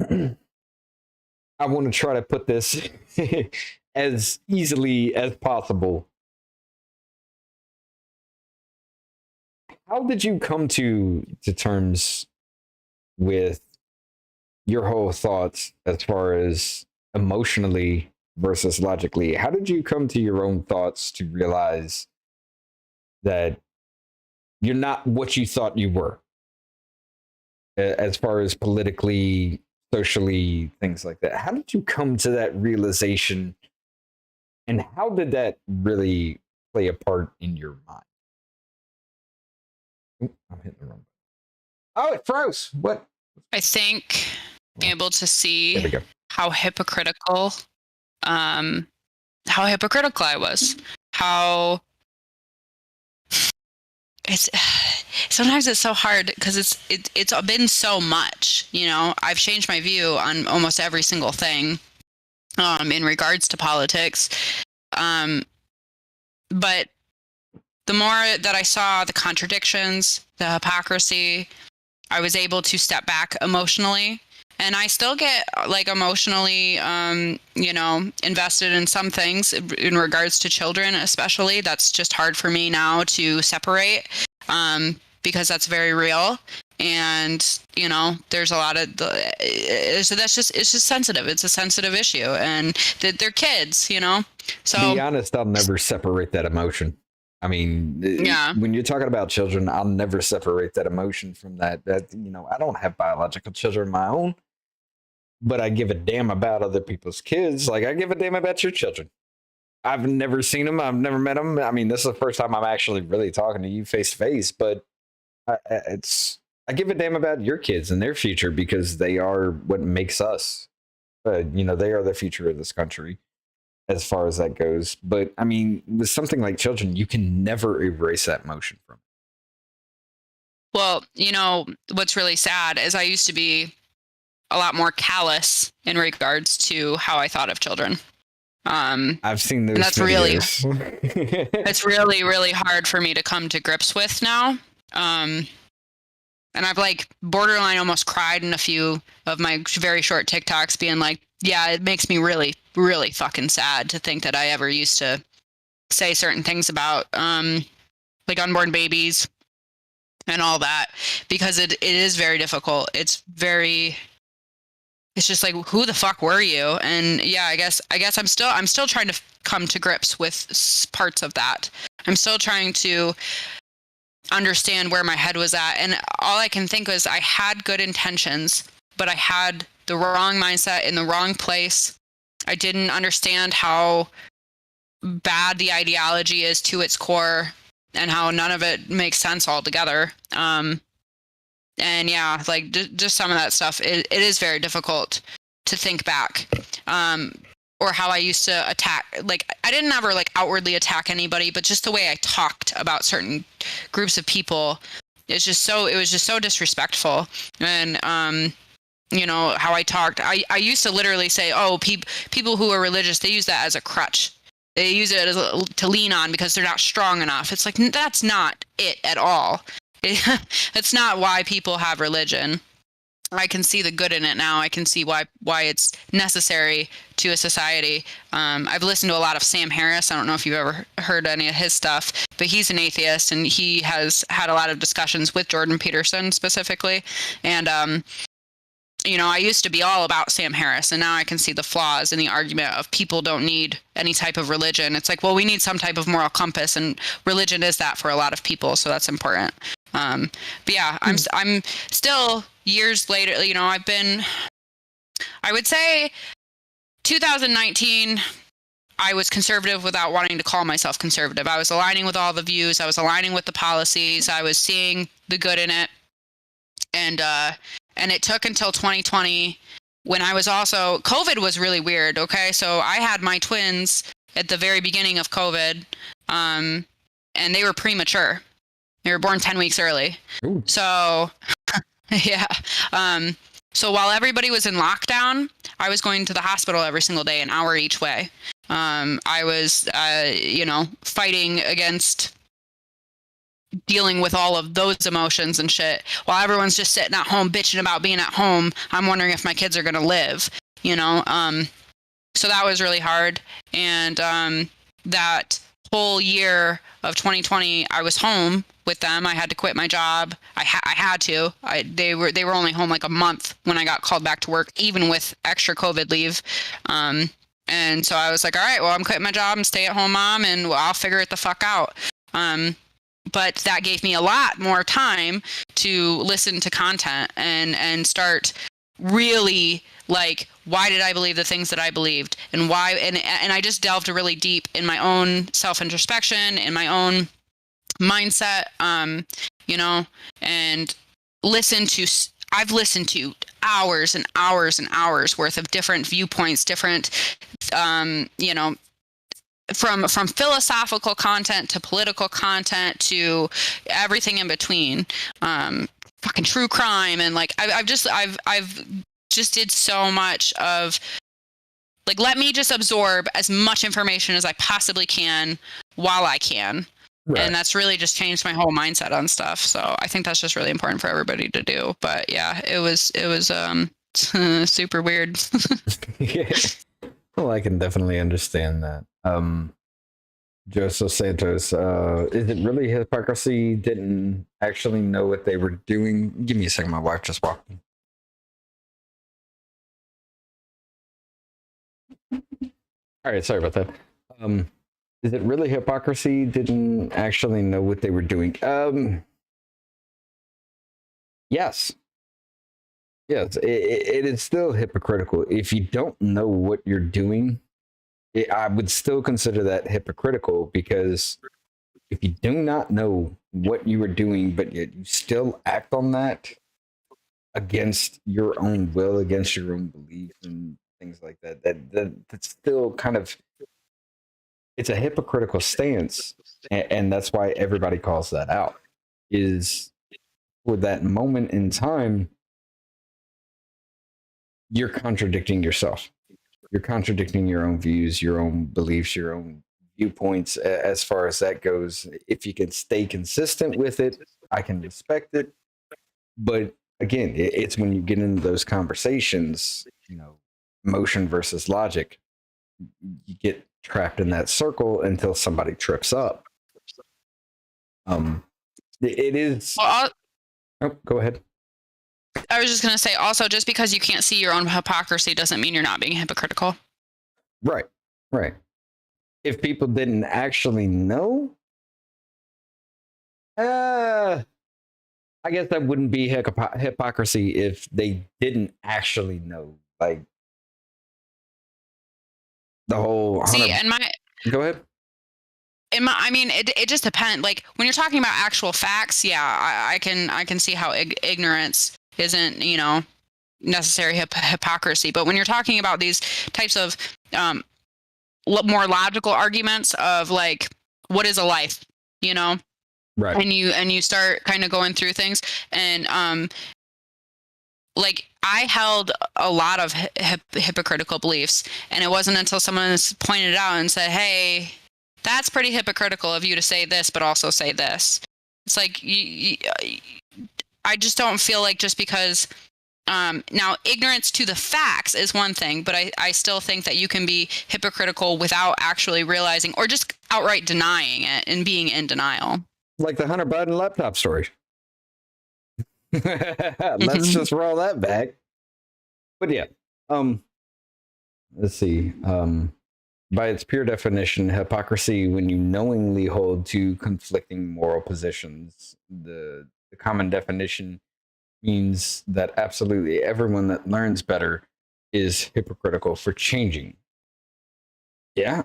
I want to try to put this as easily as possible. How did you come to terms with your whole thoughts as far as emotionally versus logically? How did you come to your own thoughts to realize that you're not what you thought you were, as far as politically, socially, things like that? How did you come to that realization, and how did that really play a part in your mind? I'm hitting the wrong button. Oh, it froze. What? I think being able to There we see go. how hypocritical I was. How it's sometimes it's so hard because it's been so much, you know. I've changed my view on almost every single thing in regards to politics. But the more that I saw the contradictions, the hypocrisy, I was able to step back emotionally. And I still get like emotionally, invested in some things in regards to children, especially. That's just hard for me now to separate because that's very real. And, you know, there's a lot of so it's just sensitive. It's a sensitive issue, and they're kids, you know. So To be honest, I'll never separate that emotion. I mean, Yeah. when you're talking about children, I'll never separate that emotion from that. I don't have biological children of my own, but I give a damn about other people's kids. Like I give a damn about your children. I've never seen them. I've never met them. I mean, this is the first time I'm actually really talking to you face to face, but I give a damn about your kids and their future because they are what makes us. They are the future of this country as far as that goes. But I mean, with something like children, you can never erase that emotion from it. Well, you know, what's really sad is I used to be a lot more callous in regards to how I thought of children. I've seen those. And that's really- videos. It's really, really hard for me to come to grips with now. And I've like borderline almost cried in a few of my very short TikToks being like, yeah, it makes me really, really fucking sad to think that I ever used to say certain things about like unborn babies and all that, because it is very difficult. It's just like, who the fuck were you? And yeah, I guess I'm still trying to come to grips with parts of that. I'm still trying to understand where my head was at, and all I can think was I had good intentions, but I had the wrong mindset in the wrong place. I didn't understand how bad the ideology is to its core and how none of it makes sense altogether. And yeah, like just some of that stuff, it is very difficult to think back. Or how I used to attack, like I didn't ever like outwardly attack anybody, but just the way I talked about certain groups of people, it was just so disrespectful. And how I talked, I used to literally say, oh, people who are religious, they use that as a crutch. They use it to lean on because they're not strong enough. It's like, that's not it at all. It's not why people have religion. I can see the good in it now. I can see why it's necessary to a society. I've listened to a lot of Sam Harris. I don't know if you've ever heard any of his stuff, but he's an atheist, and he has had a lot of discussions with Jordan Peterson specifically. And I used to be all about Sam Harris, and now I can see the flaws in the argument of people don't need any type of religion. It's like, well, we need some type of moral compass, and religion is that for a lot of people, so that's important. But yeah, I'm still years later, I would say 2019, I was conservative without wanting to call myself conservative. I was aligning with all the views. I was aligning with the policies. I was seeing the good in it. And it took until 2020 when I was also, COVID was really weird. Okay. So I had my twins at the very beginning of COVID, and they were premature. They were born 10 weeks early. Ooh. So yeah. So while everybody was in lockdown, I was going to the hospital every single day, an hour each way. I was, fighting against dealing with all of those emotions and shit. While everyone's just sitting at home bitching about being at home, I'm wondering if my kids are going to live, So that was really hard. And that whole year of 2020, I was home with them. I had to quit my job. I had to. They were only home like a month when I got called back to work, even with extra COVID leave. And so I was like, all right, well, I'm quitting my job and stay at home mom, and I'll figure it the fuck out. But that gave me a lot more time to listen to content and start really like, why did I believe the things that I believed, and why? And I just delved really deep in my own self-introspection, in my own mindset, and I've listened to hours and hours and hours worth of different viewpoints, different, from philosophical content to political content to everything in between, fucking true crime. And like, I've just did so much of like, let me just absorb as much information as I possibly can while I can. Right. And that's really just changed my whole mindset on stuff. So I think that's just really important for everybody to do. But yeah, it was super weird. Yeah. Well, I can definitely understand that. Joseph Santos, is it really hypocrisy? Didn't actually know what they were doing? Give me a second, my wife just walked in. All right, sorry about that. Is it really hypocrisy? Didn't actually know what they were doing? Yes. Yes, it is still hypocritical. If you don't know what you're doing, I would still consider that hypocritical, because if you do not know what you are doing, but yet you still act on that against your own will, against your own beliefs and things like that, that's still kind of, it's a hypocritical stance. And that's why everybody calls that out, is for that moment in time, you're contradicting yourself. You're contradicting your own views, your own beliefs, your own viewpoints. As far as that goes, if you can stay consistent with it, I can respect it. But again, it's when you get into those conversations, emotion versus logic, you get trapped in that circle until somebody trips up. It is. Well, go ahead. I was just going to say, also, just because you can't see your own hypocrisy doesn't mean you're not being hypocritical. Right. If people didn't actually know, I guess that wouldn't be hypocrisy if they didn't actually know. Like the whole. See, Go ahead. It just depends. Like when you're talking about actual facts, yeah, I can see how ignorance isn't, necessary hypocrisy. But when you're talking about these types of more logical arguments of like, what is a life, right? And you start kind of going through things, and like I held a lot of hypocritical beliefs, and it wasn't until someone pointed it out and said, "Hey, that's pretty hypocritical of you to say this, but also say this." It's like I just don't feel like just because now ignorance to the facts is one thing, but I still think that you can be hypocritical without actually realizing, or just outright denying it and being in denial. Like the Hunter Biden laptop story. Let's just roll that back. But yeah, let's see. By its pure definition, hypocrisy, when you knowingly hold to conflicting moral positions, the common definition means that absolutely everyone that learns better is hypocritical for changing. Yeah,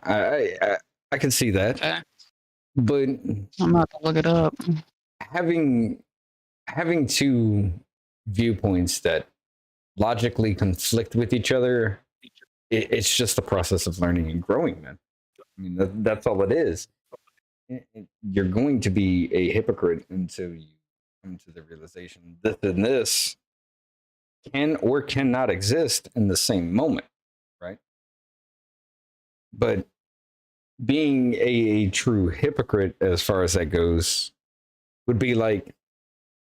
I can see that. Okay. But I'm about to look it up. having two viewpoints that logically conflict with each other, it's just the process of learning and growing, man. I mean, that's all it is. You're going to be a hypocrite until you come to the realization this and this can or cannot exist in the same moment, right? But being a true hypocrite, as far as that goes, would be like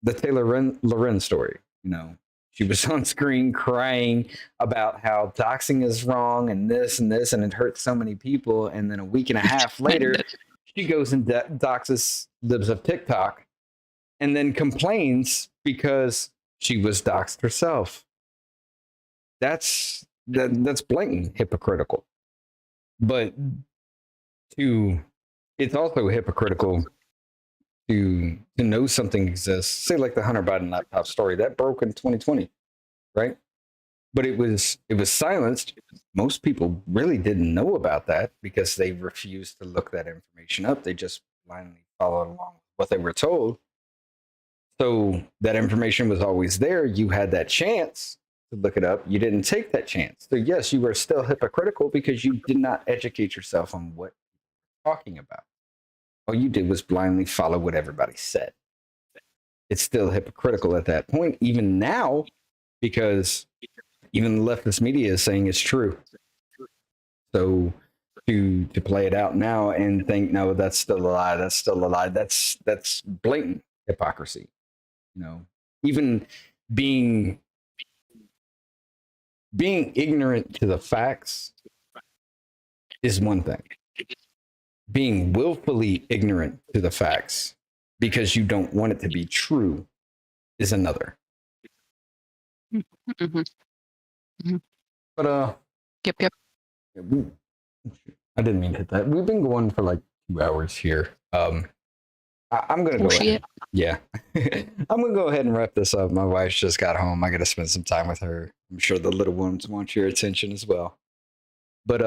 the Taylor Loren story. You know, she was on screen crying about how doxing is wrong and this, and it hurts so many people. And then a week and a half later, she goes and doxes libs of TikTok and then complains because she was doxed herself. That's blatant hypocritical. But it's also hypocritical to know something exists. Say like the Hunter Biden laptop story that broke in 2020, right? But it was silenced. Most people really didn't know about that because they refused to look that information up. They just blindly followed along with what they were told. So that information was always there. You had that chance to look it up. You didn't take that chance. So yes, you were still hypocritical because you did not educate yourself on what you're talking about. All you did was blindly follow what everybody said. It's still hypocritical at that point, even now, because even the leftist media is saying it's true. So to play it out now and think, no, that's still a lie, that's blatant hypocrisy. You know, even being ignorant to the facts is one thing. Being willfully ignorant to the facts because you don't want it to be true is another. Mm-hmm. Mm-hmm. But Yep. I didn't mean to hit that. We've been going for like 2 hours here. I'm gonna go ahead. Yeah. I'm gonna go ahead and wrap this up. My wife just got home. I gotta spend some time with her. I'm sure the little ones want your attention as well. But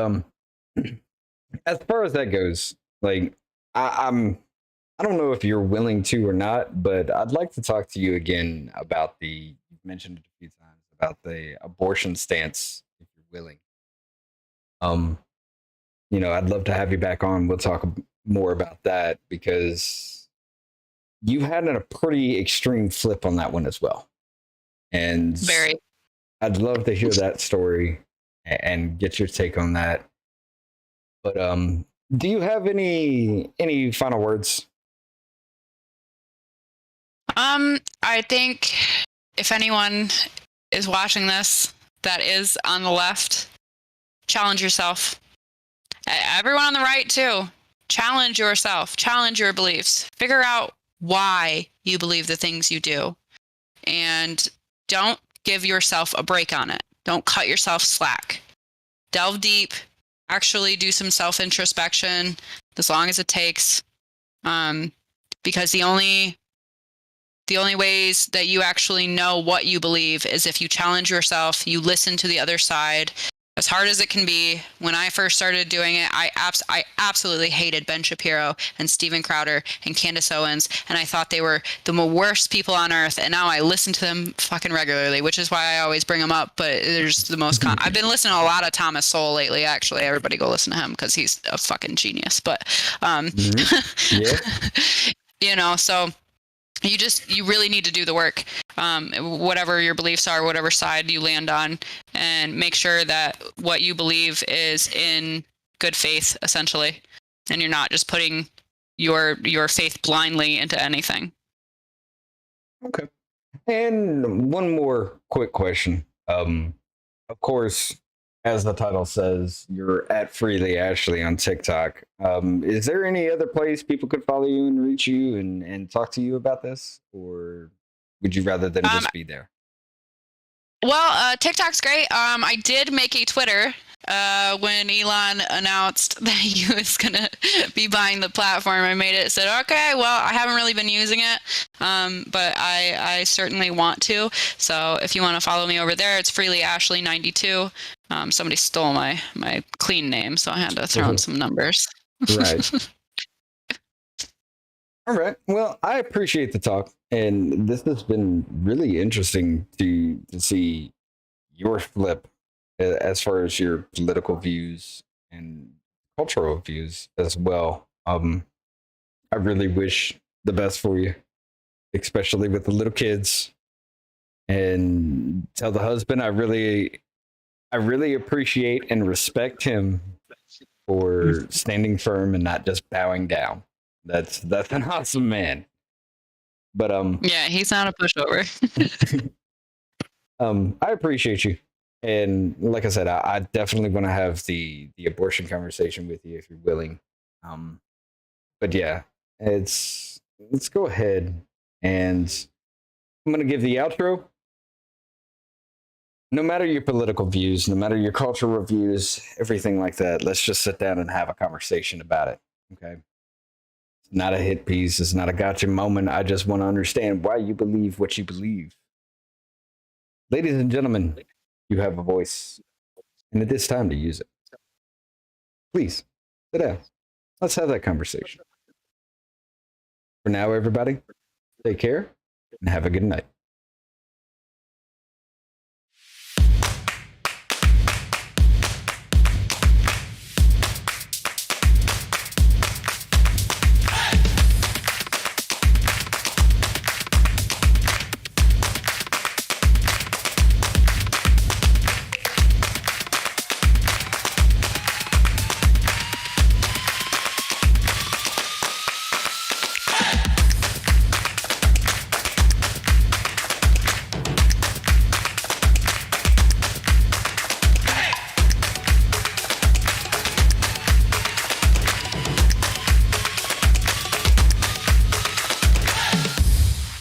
as far as that goes, like I don't know if you're willing to or not, but I'd like to talk to you again about you've mentioned it a few times about the abortion stance, if you're willing. You know, I'd love to have you back on. We'll talk more about that because you've had a pretty extreme flip on that one as well. And Very. I'd love to hear that story and get your take on that. But do you have any final words? I think if anyone is watching this that is on the left, challenge yourself. Everyone on the right too. Challenge yourself. Challenge your beliefs. Figure out why you believe the things you do. And don't give yourself a break on it. Don't cut yourself slack. Delve deep. Actually do some self-introspection as long as it takes. Because the only ways that you actually know what you believe is if you challenge yourself, you listen to the other side. As hard as it can be, when I first started doing it, I absolutely hated Ben Shapiro and Steven Crowder and Candace Owens, and I thought they were the worst people on earth, and now I listen to them fucking regularly, which is why I always bring them up, but there's the most... I've been listening to a lot of Thomas Sowell lately, actually. Everybody go listen to him, because he's a fucking genius, but... Yeah. You know, so... You really need to do the work, whatever your beliefs are, whatever side you land on, and make sure that what you believe is in good faith, essentially, and you're not just putting your faith blindly into anything. Okay. And one more quick question. Of course, as the title says, you're at Freely Ashley on TikTok. Is there any other place people could follow you and reach you and talk to you about this? Or would you rather than just be there? Well, TikTok's great. I did make a Twitter when Elon announced that he was gonna be buying the platform, I made it, said, okay, well, I haven't really been using it, but I certainly want to. So if you want to follow me over there, it's freelyashley92. Somebody stole my clean name, so I had to throw in some numbers. Right. All right. Well, I appreciate the talk, and this has been really interesting to see your flip as far as your political views and cultural views as well. I really wish the best for you, especially with the little kids. And tell the husband I really appreciate and respect him for standing firm and not just bowing down. That's an awesome man. But Yeah, he's not a pushover. I appreciate you. And like I said, I definitely want to have the abortion conversation with you if you're willing. But yeah, let's go ahead and I'm gonna give the outro. No matter your political views, no matter your cultural views, everything like that, let's just sit down and have a conversation about it. Okay. It's not a hit piece, it's not a gotcha moment. I just want to understand why you believe what you believe. Ladies and gentlemen, you have a voice, and it is time to use it. Please sit down. Let's have that conversation. For now, everybody, take care and have a good night.